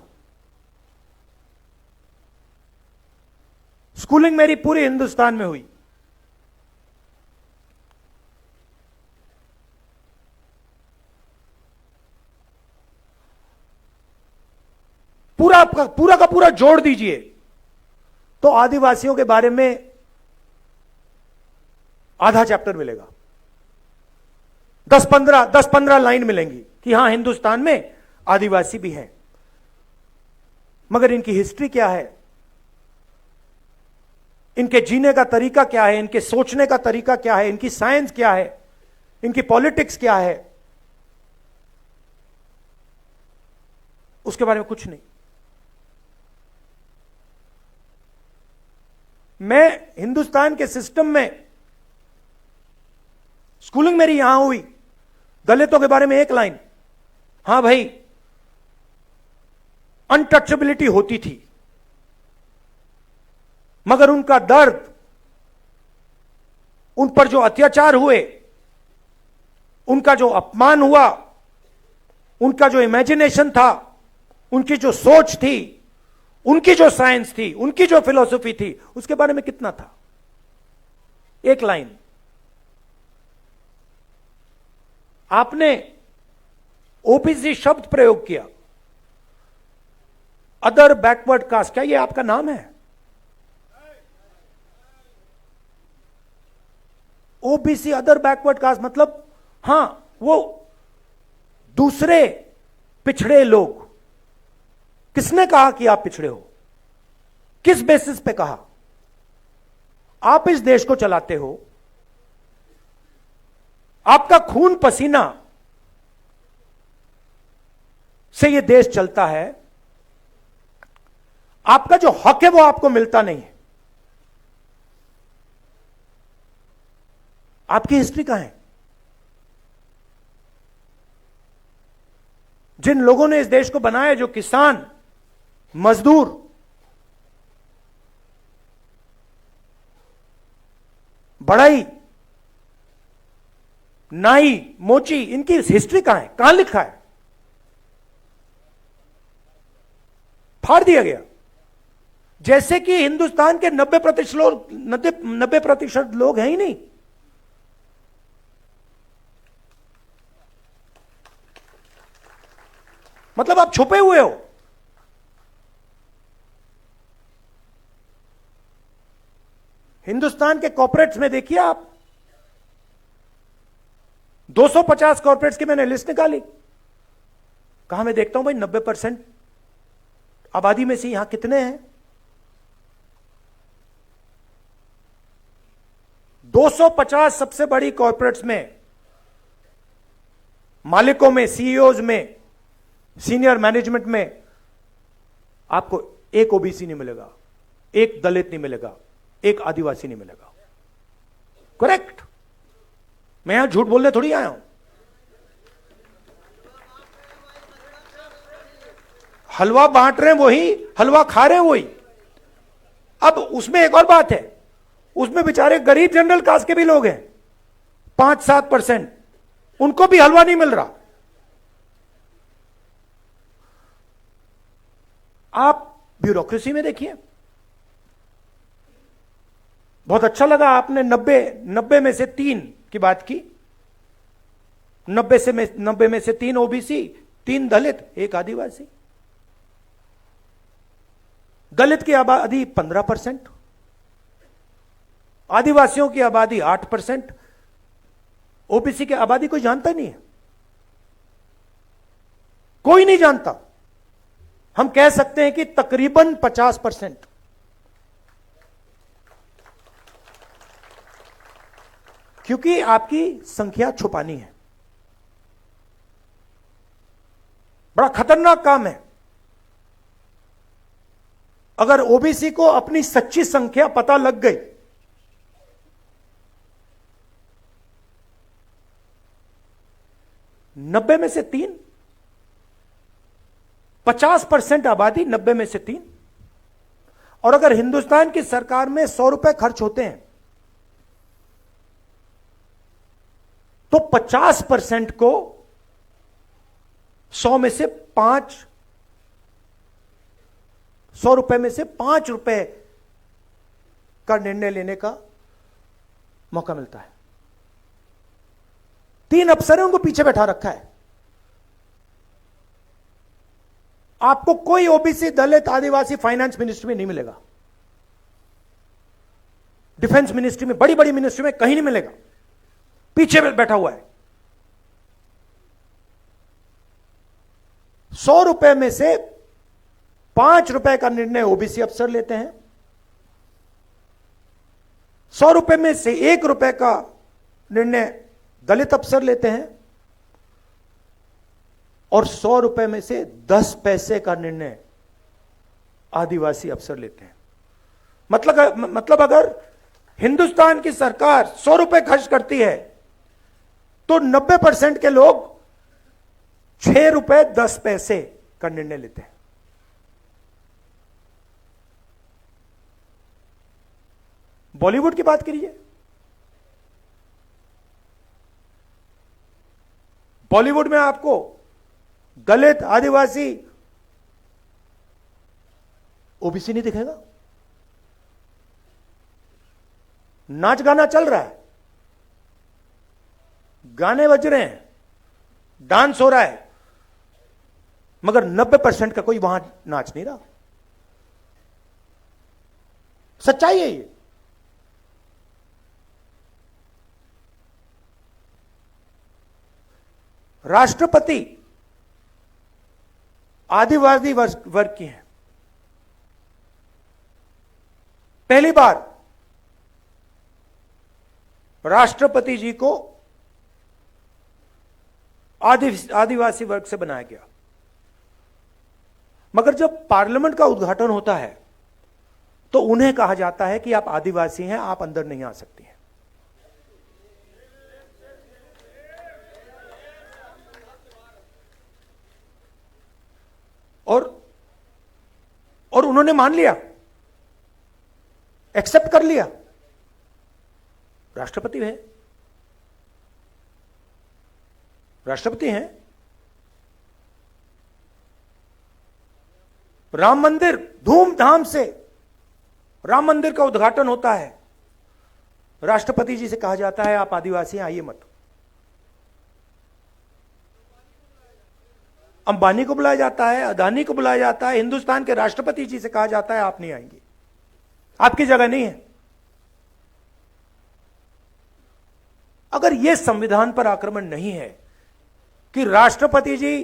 स्कूलिंग मेरी पूरी हिंदुस्तान में हुई। पूरा का पूरा जोड़ दीजिए तो आदिवासियों के बारे में आधा चैप्टर मिलेगा। 10-15 लाइन मिलेंगी कि हां हिंदुस्तान में आदिवासी भी हैं, मगर इनकी हिस्ट्री क्या है, इनके जीने का तरीका क्या है, इनके सोचने का तरीका क्या है, इनकी साइंस क्या है, इनकी पॉलिटिक्स क्या है, उसके बारे में कुछ नहीं। मैं हिंदुस्तान के सिस्टम में, स्कूलिंग मेरी यहां हुई, दलितों के बारे में एक लाइन, हां भाई अनटचेबिलिटी होती थी, मगर उनका दर्द, उन पर जो अत्याचार हुए, उनका जो अपमान हुआ, उनका जो इमेजिनेशन था, उनकी जो सोच थी, उनकी जो साइंस थी, उनकी जो फिलॉसफी थी, उसके बारे में कितना था? एक लाइन। आपने ओबीसी शब्द प्रयोग किया, अदर बैकवर्ड कास्ट, क्या ये आपका नाम है? ओबीसी अदर बैकवर्ड कास्ट मतलब हां वो दूसरे पिछड़े लोग। किसने कहा कि आप पिछड़े हो? किस बेसिस पे कहा? आप इस देश को चलाते हो, आपका खून पसीना से यह देश चलता है, आपका जो हक है वो आपको मिलता नहीं है। आपकी हिस्ट्री कहां है? जिन लोगों ने इस देश को बनाया, जो किसान, मजदूर, बढ़ई, नाई, मोची, इनकी हिस्ट्री कहां है? कहां लिखा है? फाड़ दिया गया। जैसे कि हिंदुस्तान के 90% लोग हैं ही नहीं। मतलब आप छुपे हुए हो। हिंदुस्तान के कॉर्पोरेट्स में देखिए आप, 250 कॉर्पोरेट्स की मैंने लिस्ट निकाली। कहां मैं देखता हूं भाई 90% आबादी में से यहां कितने हैं? 250 सबसे बड़ी कॉर्पोरेट्स में, मालिकों में, सीईओज में, सीनियर मैनेजमेंट में आपको एक ओबीसी नहीं मिलेगा, एक दलित नहीं मिलेगा, एक आदिवासी नहीं मिलेगा। करेक्ट? मैं यहां झूठ बोलने थोड़ी आया हूं। हलवा बांट रहे हैं वही, हलवा खा रहे हैं वही। अब उसमें एक और बात है, उसमें बेचारे गरीब जनरल कास्ट के भी लोग हैं 5-7%, उनको भी हलवा नहीं मिल रहा। आप ब्यूरोक्रेसी में देखिए। बहुत अच्छा लगा आपने 90 में से 3 की बात की। 90 में से 3 ओबीसी, 3 दलित, 1 आदिवासी। दलित की आबादी 15%, आदिवासियों की आबादी 8%, ओबीसी की आबादी कोई जानता नहीं है, कोई नहीं जानता। हम कह सकते हैं कि तकरीबन 50%। क्योंकि आपकी संख्या छुपानी है। बड़ा खतरनाक काम है। अगर ओबीसी को अपनी सच्ची संख्या पता लग गई, नब्बे में से 3, 50% आबादी 90 में से 3, और अगर हिंदुस्तान की सरकार में 100 रुपए खर्च होते हैं तो 50% को 100 में से 100 रुपए में से 5 रुपए का निर्णय लेने का मौका मिलता है। 3 अफसरों को पीछे बैठा रखा है। आपको कोई ओबीसी, दलित, आदिवासी फाइनेंस मिनिस्ट्री में नहीं मिलेगा, डिफेंस मिनिस्ट्री में, बड़ी बड़ी मिनिस्ट्री में कहीं नहीं मिलेगा। पीछे बैठा हुआ है। 100 रुपए में से 5 रुपए का निर्णय ओबीसी अफसर लेते हैं, 100 रुपए में से 1 रुपए का निर्णय दलित अफसर लेते हैं, और 100 रुपए में से 10 पैसे का निर्णय आदिवासी अफसर लेते हैं। मतलब अगर हिंदुस्तान की सरकार 100 रुपए खर्च करती है तो 90% के लोग 6 रुपए 10 पैसे का निर्णय लेते हैं। बॉलीवुड की बात करिए। बॉलीवुड में आपको दलित, आदिवासी, ओबीसी नहीं दिखेगा। नाच गाना चल रहा है, गाने बज रहे हैं, डांस हो रहा है, मगर 90% का कोई वहां नाच नहीं रहा। सच्चाई है ये। राष्ट्रपति आदिवासी वर्ग की हैं। पहली बार राष्ट्रपति जी को आदिवासी वर्ग से बनाया गया, मगर जब पार्लियामेंट का उद्घाटन होता है तो उन्हें कहा जाता है कि आप आदिवासी हैं, आप अंदर नहीं आ सकती हैं। और उन्होंने मान लिया, एक्सेप्ट कर लिया। राष्ट्रपति है, राष्ट्रपति हैं। राम मंदिर, धूमधाम से राम मंदिर का उद्घाटन होता है। राष्ट्रपति जी से कहा जाता है आप आदिवासी हैं, आइए मत। अंबानी को बुलाया जाता है, अदानी को बुलाया जाता है, हिंदुस्तान के राष्ट्रपति जी से कहा जाता है आप नहीं आएंगे, आपकी जगह नहीं है। अगर यह संविधान पर आक्रमण नहीं है कि राष्ट्रपति जी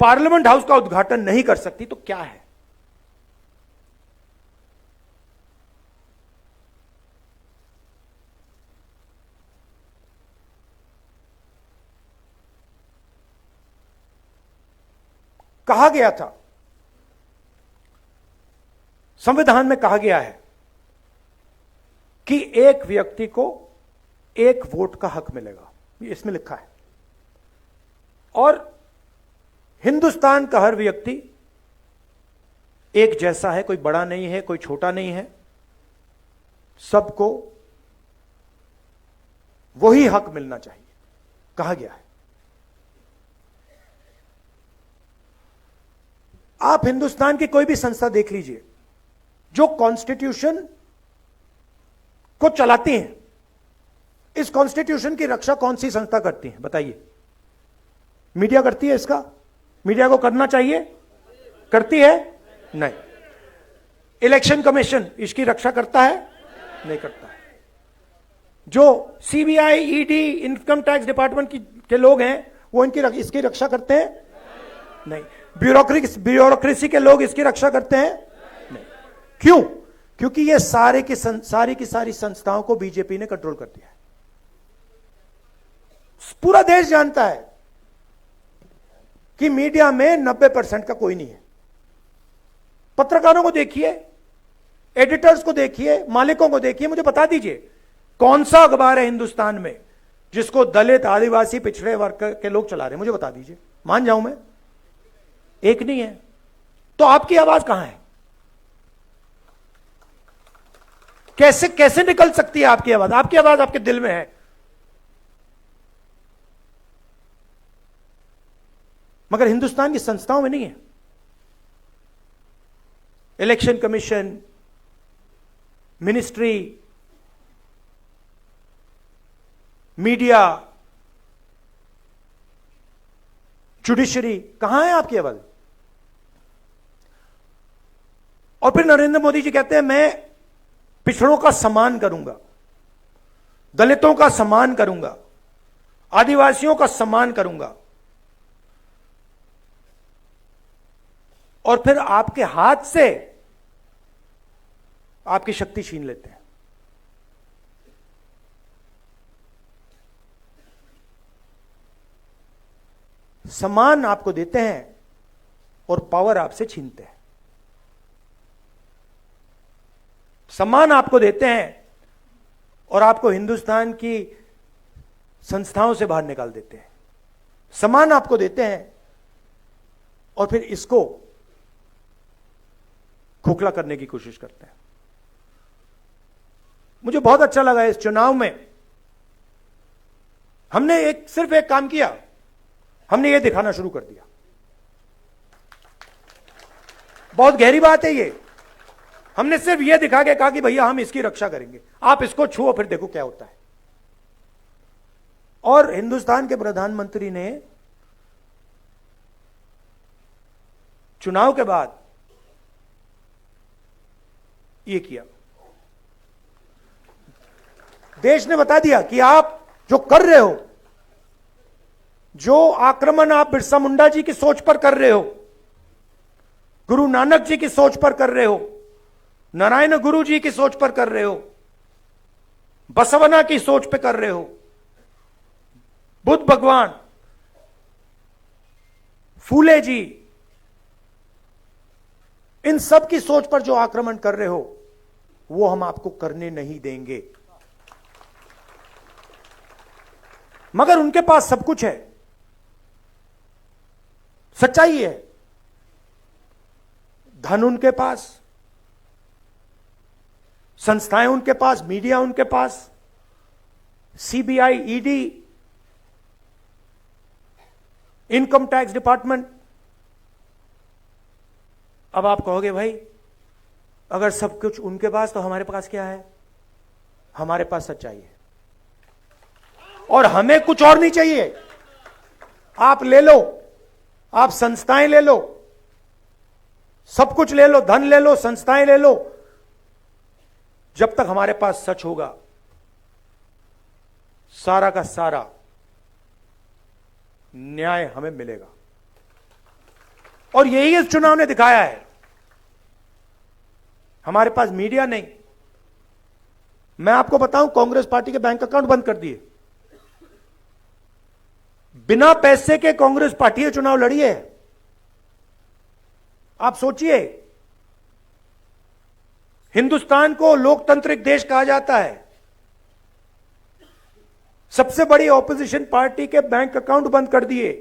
पार्लियामेंट हाउस का उद्घाटन नहीं कर सकती, तो क्या है? कहा गया था, संविधान में कहा गया है कि एक व्यक्ति को एक वोट का हक मिलेगा, इसमें लिखा है। और हिंदुस्तान का हर व्यक्ति एक जैसा है, कोई बड़ा नहीं है, कोई छोटा नहीं है, सबको वही हक मिलना चाहिए, कहा गया है। आप हिंदुस्तान की कोई भी संस्था देख लीजिए जो कॉन्स्टिट्यूशन को चलाती हैं, इस कॉन्स्टिट्यूशन की रक्षा कौन सी संस्था करती है बताइए? मीडिया करती है इसका? मीडिया को करना चाहिए? करती है? नहीं। इलेक्शन कमीशन इसकी रक्षा करता है? नहीं करता है। जो CBI, ED, income tax department के लोग हैं वो इसकी रक्षा करते हैं? नहीं। ब्यूरोक्रेसी के लोग इसकी रक्षा करते हैं? नहीं। क्यों? क्योंकि ये सारी की सारी संस्थाओं को बीजेपी ने कंट्रोल कर दिया है। पूरा देश जानता है कि मीडिया में 90% का कोई नहीं है। पत्रकारों को देखिए, एडिटर्स को देखिए, मालिकों को देखिए, मुझे बता दीजिए कौन सा अखबार है हिंदुस्तान में जिसको दलित, आदिवासी, पिछड़े वर्ग के लोग चला रहे हैं? मुझे बता दीजिए, मान जाऊं मैं, एक नहीं है। तो आपकी आवाज कहां है? कैसे निकल सकती है आपकी आवाज? आपकी आवाज आपके दिल में है, मगर हिंदुस्तान की संस्थाओं में नहीं है। Election commission, ministry, media, judiciary, कहां है आपकी आवाज? और फिर नरेंद्र मोदी जी कहते हैं मैं पिछड़ों का सम्मान करूंगा, दलितों का सम्मान करूंगा, आदिवासियों का सम्मान करूंगा, और फिर आपके हाथ से आपकी शक्ति छीन लेते हैं। सम्मान आपको देते हैं और पावर आपसे छीनते हैं। सम्मान आपको देते हैं और आपको हिंदुस्तान की संस्थाओं से बाहर निकाल देते हैं। सम्मान आपको देते हैं और फिर इसको खोखला करने की कोशिश करते हैं। मुझे बहुत अच्छा लगा इस चुनाव में हमने सिर्फ एक काम किया, हमने ये दिखाना शुरू कर दिया। बहुत गहरी बात है ये। हमने सिर्फ ये दिखा के कहा कि भैया हम इसकी रक्षा करेंगे, आप इसको छुओ फिर देखो क्या होता है। और हिंदुस्तान के प्रधानमंत्री ने चुनाव के बाद ये किया। देश ने बता दिया कि आप जो कर रहे हो, जो आक्रमण आप बिरसा मुंडा जी की सोच पर कर रहे हो, गुरु नानक जी की सोच पर कर रहे हो, नारायण गुरु जी की सोच पर कर रहे हो, बसवना की सोच पर कर रहे हो, बुद्ध भगवान, फूले जी, इन सब की सोच पर जो आक्रमण कर रहे हो वो हम आपको करने नहीं देंगे। मगर उनके पास सब कुछ है, सच्चाई है। धन उनके पास, संस्थाएं उनके पास, मीडिया उनके पास, CBI, ED, income tax department. अब आप कहोगे भाई अगर सब कुछ उनके पास तो हमारे पास क्या है? हमारे पास सच्चाई है और हमें कुछ और नहीं चाहिए। आप ले लो, आप संस्थाएं ले लो, सब कुछ ले लो, धन ले लो, संस्थाएं ले लो, जब तक हमारे पास सच होगा सारा का सारा न्याय हमें मिलेगा। और यही इस चुनाव ने दिखाया है। हमारे पास मीडिया नहीं। मैं आपको बताऊं, कांग्रेस पार्टी के बैंक अकाउंट बंद कर दिए। बिना पैसे के कांग्रेस पार्टी चुनाव लड़ी है। आप सोचिए, हिंदुस्तान को लोकतांत्रिक देश कहा जाता है, सबसे बड़ी ऑपोजिशन पार्टी के बैंक अकाउंट बंद कर दिए,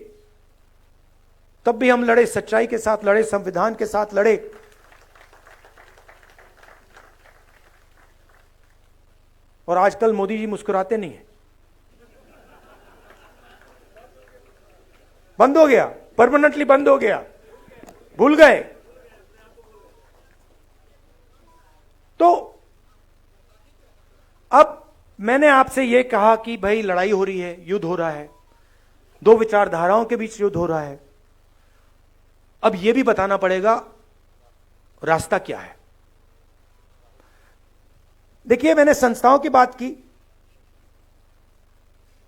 तब भी हम लड़े, सच्चाई के साथ लड़े, संविधान के साथ लड़े। और आजकल मोदी जी मुस्कुराते नहीं है, बंद हो गया, परमानेंटली बंद हो गया, भूल गए। तो अब मैंने आपसे यह कहा कि भाई लड़ाई हो रही है, युद्ध हो रहा है, दो विचारधाराओं के बीच युद्ध हो रहा है। अब यह भी बताना पड़ेगा रास्ता क्या है। देखिए, मैंने संस्थाओं की बात की,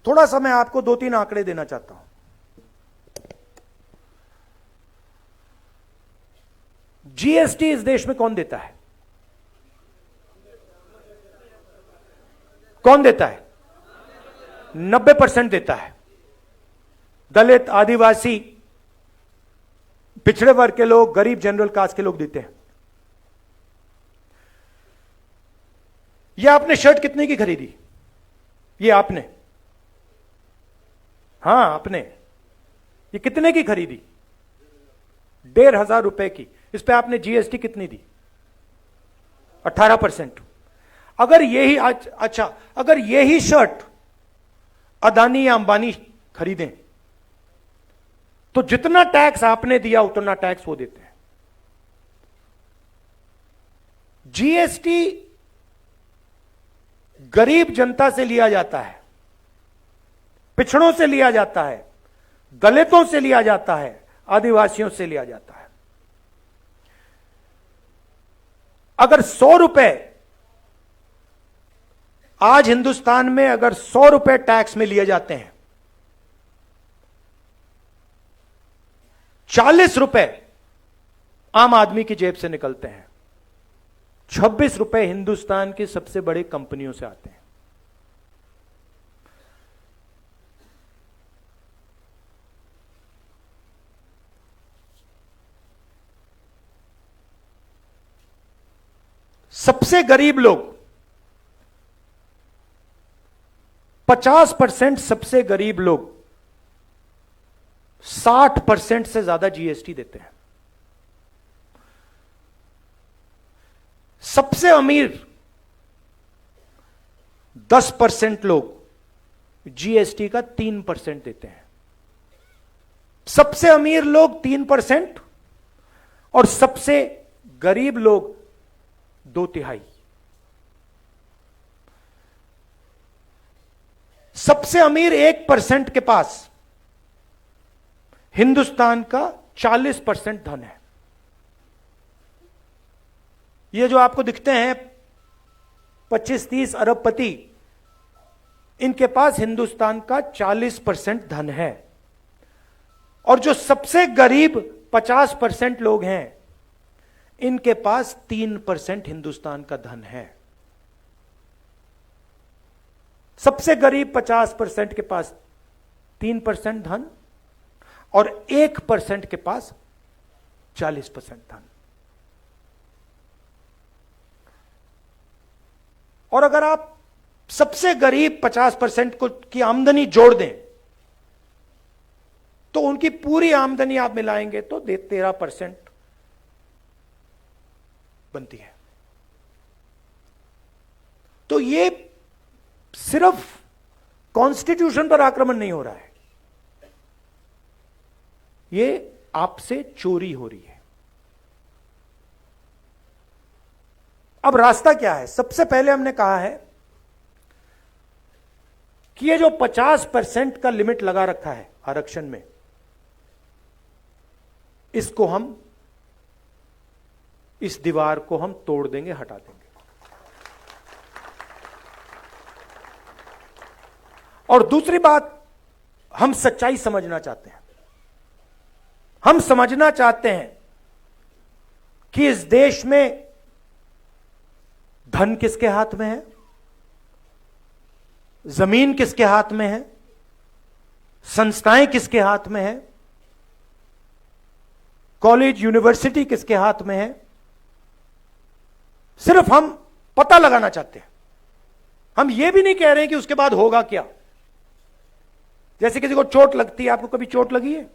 थोड़ा सा मैं आपको 2-3 आंकड़े देना चाहता हूं। जीएसटी इस देश में कौन देता है? कौन देता है? 90% देता है। दलित, आदिवासी, पिछड़े वर्ग के लोग, गरीब, जनरल कास्ट के लोग देते हैं। यह आपने शर्ट कितने की खरीदी? ये आपने, हां आपने, ये कितने की खरीदी? 1,500 रुपए की। इस पे आपने जीएसटी कितनी दी? 18%। अगर यही अच्छा, अगर यही शर्ट अदानी या अंबानी खरीदें तो जितना टैक्स आपने दिया उतना टैक्स वो देते हैं। जीएसटी गरीब जनता से लिया जाता है, पिछड़ों से लिया जाता है, दलितों से लिया जाता है, आदिवासियों से लिया जाता है। अगर 100 रुपए आज हिंदुस्तान में, अगर 100 रुपए टैक्स में लिए जाते हैं, 40 रुपए आम आदमी की जेब से निकलते हैं, 26 रुपए हिंदुस्तान की सबसे बड़ी कंपनियों से आते हैं। सबसे गरीब लोग, 50% सबसे गरीब लोग 60% से ज्यादा जीएसटी देते हैं। सबसे अमीर 10% लोग जीएसटी का 3% देते हैं। सबसे अमीर लोग 3% और सबसे गरीब लोग 2/3। सबसे अमीर 1% के पास हिंदुस्तान का 40% धन है। ये जो आपको दिखते हैं 25-30 अरबपति, इनके पास हिंदुस्तान का 40% धन है। और जो सबसे गरीब 50% लोग हैं, इनके पास 3% हिंदुस्तान का धन है। सबसे गरीब 50% के पास 3% धन और 1% के पास 40% धन। और अगर आप सबसे गरीब 50% को की आमदनी जोड़ दें तो उनकी पूरी आमदनी आप मिलाएंगे तो 13% बनती है। तो ये सिर्फ कॉन्स्टिट्यूशन पर आक्रमण नहीं हो रहा है, ये आपसे चोरी हो रही है। अब रास्ता क्या है? सबसे पहले हमने कहा है कि ये जो 50% का लिमिट लगा रखा है आरक्षण में, इसको हम, इस दीवार को हम तोड़ देंगे, हटा देंगे। और दूसरी बात, हम सच्चाई समझना चाहते हैं। हम समझना चाहते हैं कि इस देश में धन किसके हाथ में है, जमीन किसके हाथ में है, संस्थाएं किसके हाथ में है, कॉलेज, यूनिवर्सिटी किसके हाथ में है, सिर्फ हम पता लगाना चाहते हैं। हम यह भी नहीं कह रहे हैं कि उसके बाद होगा क्या। जैसे किसी को चोट लगती है, आपको कभी चोट लगी है,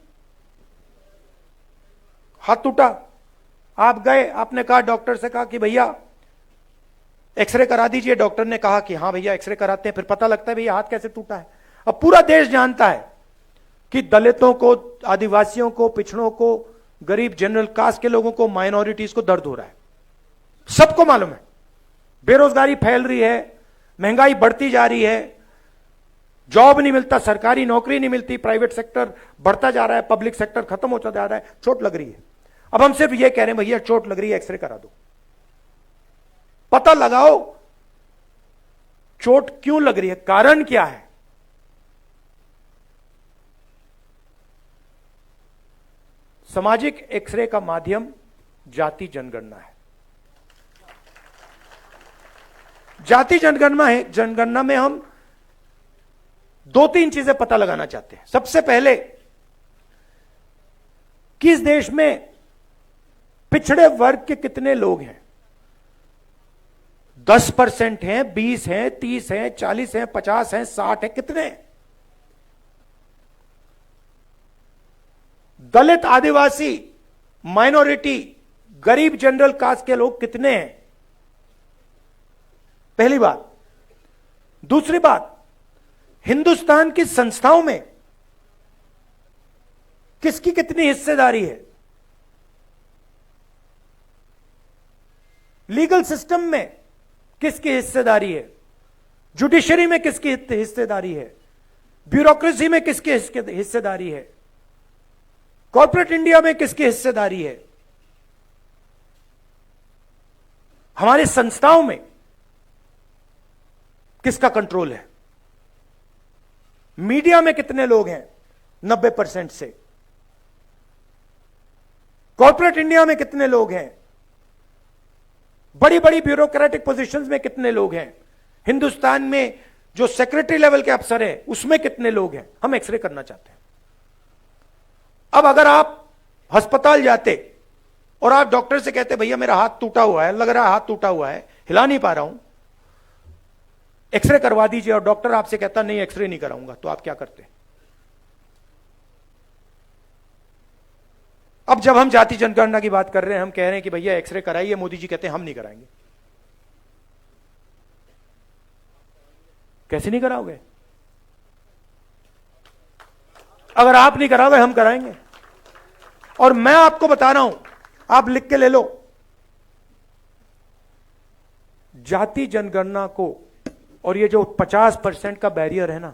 हाथ टूटा, आप गए, आपने कहा, डॉक्टर से कहा कि भैया एक्सरे करा दीजिए। डॉक्टर ने कहा कि हां भैया एक्सरे कराते हैं। फिर पता लगता है भैया हाथ कैसे टूटा है। अब पूरा देश जानता है कि दलितों को, आदिवासियों को, पिछड़ों को, गरीब जनरल कास्ट के लोगों को, माइनॉरिटीज को दर्द हो रहा है, सबको मालूम है। बेरोजगारी फैल रही है, महंगाई बढ़ती जा रही है, जॉब नहीं मिलता, सरकारी नौकरी नहीं मिलती, प्राइवेट सेक्टर बढ़ता जा रहा है, पब्लिक सेक्टर खत्म होता जा रहा है, चोट लग रही है। अब हम सिर्फ यह कह रहे हैं भैया चोट लग रही है, एक्सरे करा दो, पता लगाओ चोट क्यों लग रही है, कारण क्या है। सामाजिक एक्सरे का माध्यम जाति जनगणना है। जाति जनगणना है, जनगणना में हम 2-3 चीजें पता लगाना चाहते हैं। सबसे पहले, किस देश में पिछड़े वर्ग के कितने लोग हैं, 10% हैं, 20 हैं, 30 हैं, 40 हैं, 50 हैं, 60 हैं, कितने? दलित, आदिवासी, माइनॉरिटी, गरीब जनरल कास्ट के लोग कितने हैं, पहली बात। दूसरी बात, हिंदुस्तान की संस्थाओं में किसकी कितनी हिस्सेदारी है, लीगल सिस्टम में किसकी हिस्सेदारी है, जुडिशरी में किसकी हिस्सेदारी है, ब्यूरोक्रेसी में किसकी हिस्सेदारी है, कॉर्पोरेट इंडिया में किसकी हिस्सेदारी है, हमारी संस्थाओं में किसका कंट्रोल है, मीडिया में कितने लोग हैं 90% से, कॉर्पोरेट इंडिया में कितने लोग हैं, बड़ी बड़ी ब्यूरोक्रेटिक पोजीशंस में कितने लोग हैं, हिंदुस्तान में जो सेक्रेटरी लेवल के अफसर हैं उसमें कितने लोग हैं, हम एक्सरे करना चाहते हैं। अब अगर आप अस्पताल जाते और आप डॉक्टर से कहते भैया मेरा हाथ टूटा हुआ है, लग रहा है हाथ टूटा हुआ है, हिला नहीं पा रहा हूं, एक्सरे करवा दीजिए, और डॉक्टर आपसे कहता नहीं एक्सरे नहीं कराऊंगा, तो आप क्या करते? अब जब हम जाति जनगणना की बात कर रहे हैं, हम कह रहे हैं कि भैया एक्सरे कराइए, मोदी जी कहते हैं हम नहीं कराएंगे। कैसे नहीं कराओगे? अगर आप नहीं कराओगे हम कराएंगे। और मैं आपको बता रहा हूं, आप लिख के ले लो, जाति जनगणना को और ये जो 50% का बैरियर है ना,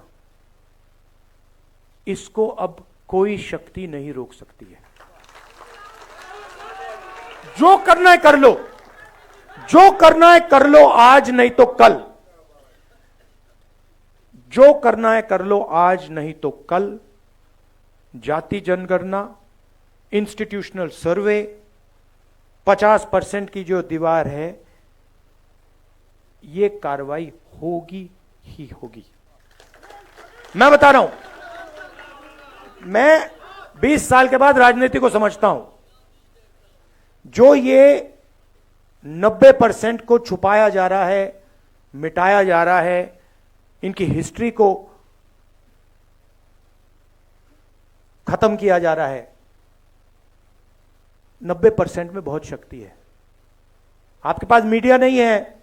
इसको अब कोई शक्ति नहीं रोक सकती है। जो करना है कर लो, जो करना है कर लो, आज नहीं तो कल। जो करना है कर लो, आज नहीं तो कल। जाति जनगणना, इंस्टीट्यूशनल सर्वे, 50% की जो दीवार है, ये कार्रवाई होगी ही होगी। मैं बता रहा हूं, मैं 20 साल के बाद राजनीति को समझता हूं। जो ये 90% को छुपाया जा रहा है, मिटाया जा रहा है, इनकी हिस्ट्री को खत्म किया जा रहा है, 90% में बहुत शक्ति है। आपके पास मीडिया नहीं है,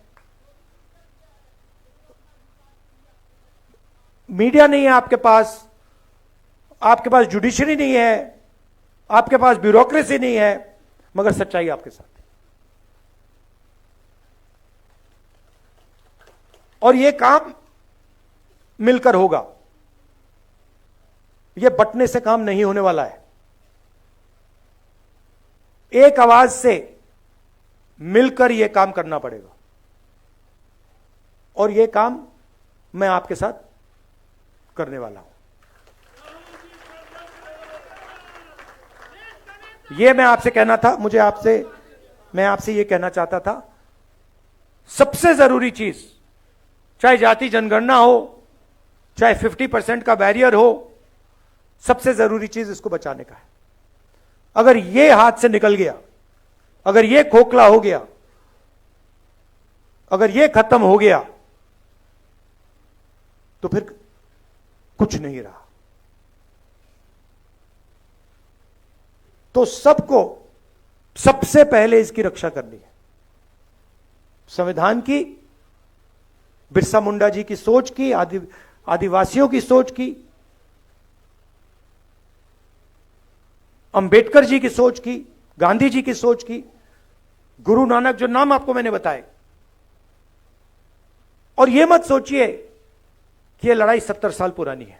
मीडिया नहीं है आपके पास जुडिशरी नहीं है, आपके पास ब्यूरोक्रेसी नहीं है, मगर सच्चाई आपके साथ है। और यह काम मिलकर होगा, यह बंटने से काम नहीं होने वाला है। एक आवाज से मिलकर यह काम करना पड़ेगा, और यह काम मैं आपके साथ करने वाला हूं। यह मैं आपसे कहना था, मैं आपसे यह कहना चाहता था, सबसे जरूरी चीज, चाहे जाति जनगणना हो, चाहे 50% का बैरियर हो, सबसे जरूरी चीज इसको बचाने का है। अगर ये हाथ से निकल गया, अगर ये खोखला हो गया, अगर ये खत्म हो गया, तो फिर कुछ नहीं रहा। तो सबको सबसे पहले इसकी रक्षा करनी है, संविधान की, बिरसा मुंडा जी की सोच की, आदिवासियों की सोच की, अंबेडकर जी की सोच की, गांधी जी की सोच की, गुरु नानक, जो नाम आपको मैंने बताए। और यह मत सोचिए कि यह लड़ाई 70 साल पुरानी है।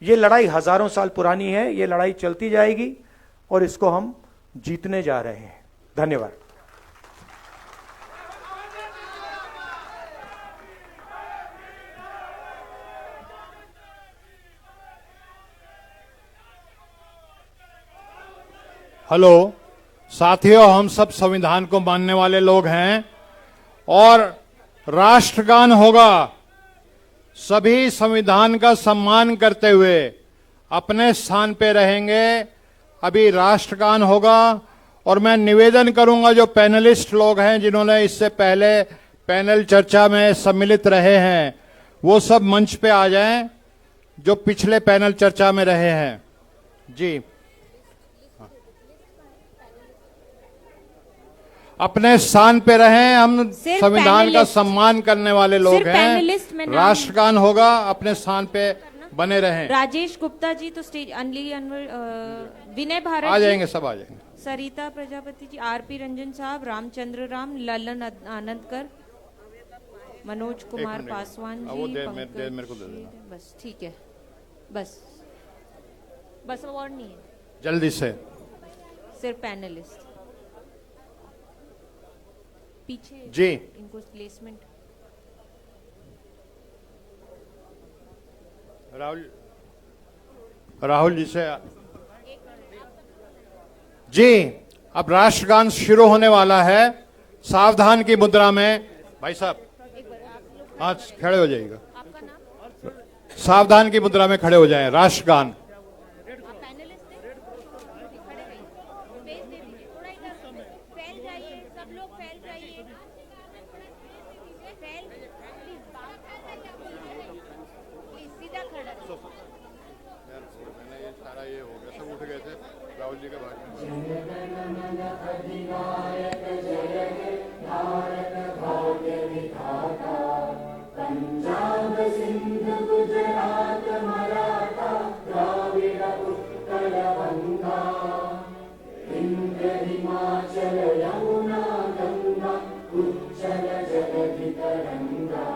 यह लड़ाई हजारों साल पुरानी है। यह लड़ाई चलती जाएगी और इसको हम जीतने जा रहे हैं। धन्यवाद। हेलो साथियों, हम सब संविधान को मानने वाले लोग हैं और राष्ट्रगान होगा। सभी संविधान का सम्मान करते हुए अपने स्थान पे रहेंगे। अभी राष्ट्रगान होगा और मैं निवेदन करूंगा, जो पैनलिस्ट लोग हैं जिन्होंने इससे पहले पैनल चर्चा में सम्मिलित रहे हैं, वो सब मंच पे आ जाएं, जो पिछले पैनल चर्चा में रहे हैं। जी, अपने स्थान पे रहें। हम संविधान का सम्मान करने वाले लोग हैं। राष्ट्रगान होगा, अपने स्थान पे बने रहें। राजेश गुप्ता जी तो स्टेज, विनय भारत आ जाएंगे, सब आ जाएंगे। सरिता प्रजापति जी, आरपी रंजन साहब, रामचंद्र राम, ललन आनंदकर, मनोज कुमार पासवान जी, वो मेरे को दे देना। बस ठीक है, बस और नहीं है, जल्दी से। सिर्फ पैनलिस्ट पीछे जी, इनको प्लेसमेंट। राहुल जी से। जी, अब राष्ट्रगान शुरू होने वाला है। सावधान की मुद्रा में भाई साहब, हाँ खड़े हो जाइएगा। सावधान की मुद्रा में खड़े हो जाएं। राष्ट्रगान। राहुल जी के बारे पंजाब सिंध गुजरात मराठा द्राविड़ उत्कल बंगा इंद्र हिमाचल यमुना गंगा उज्जल जगति तरंगा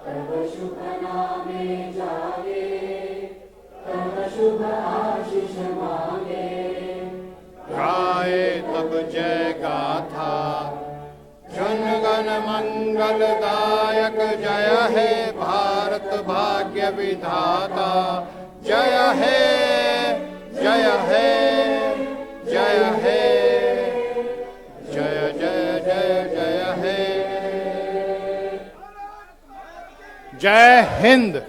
तब शुभ नामे जागे तब शुभ आशीष मांगे गाए तब जय गाथा जन गण मंगल दायक जय है भारत भाग्य विधाता जय है जय है जय है जय जय जय जय है। जय हिंद।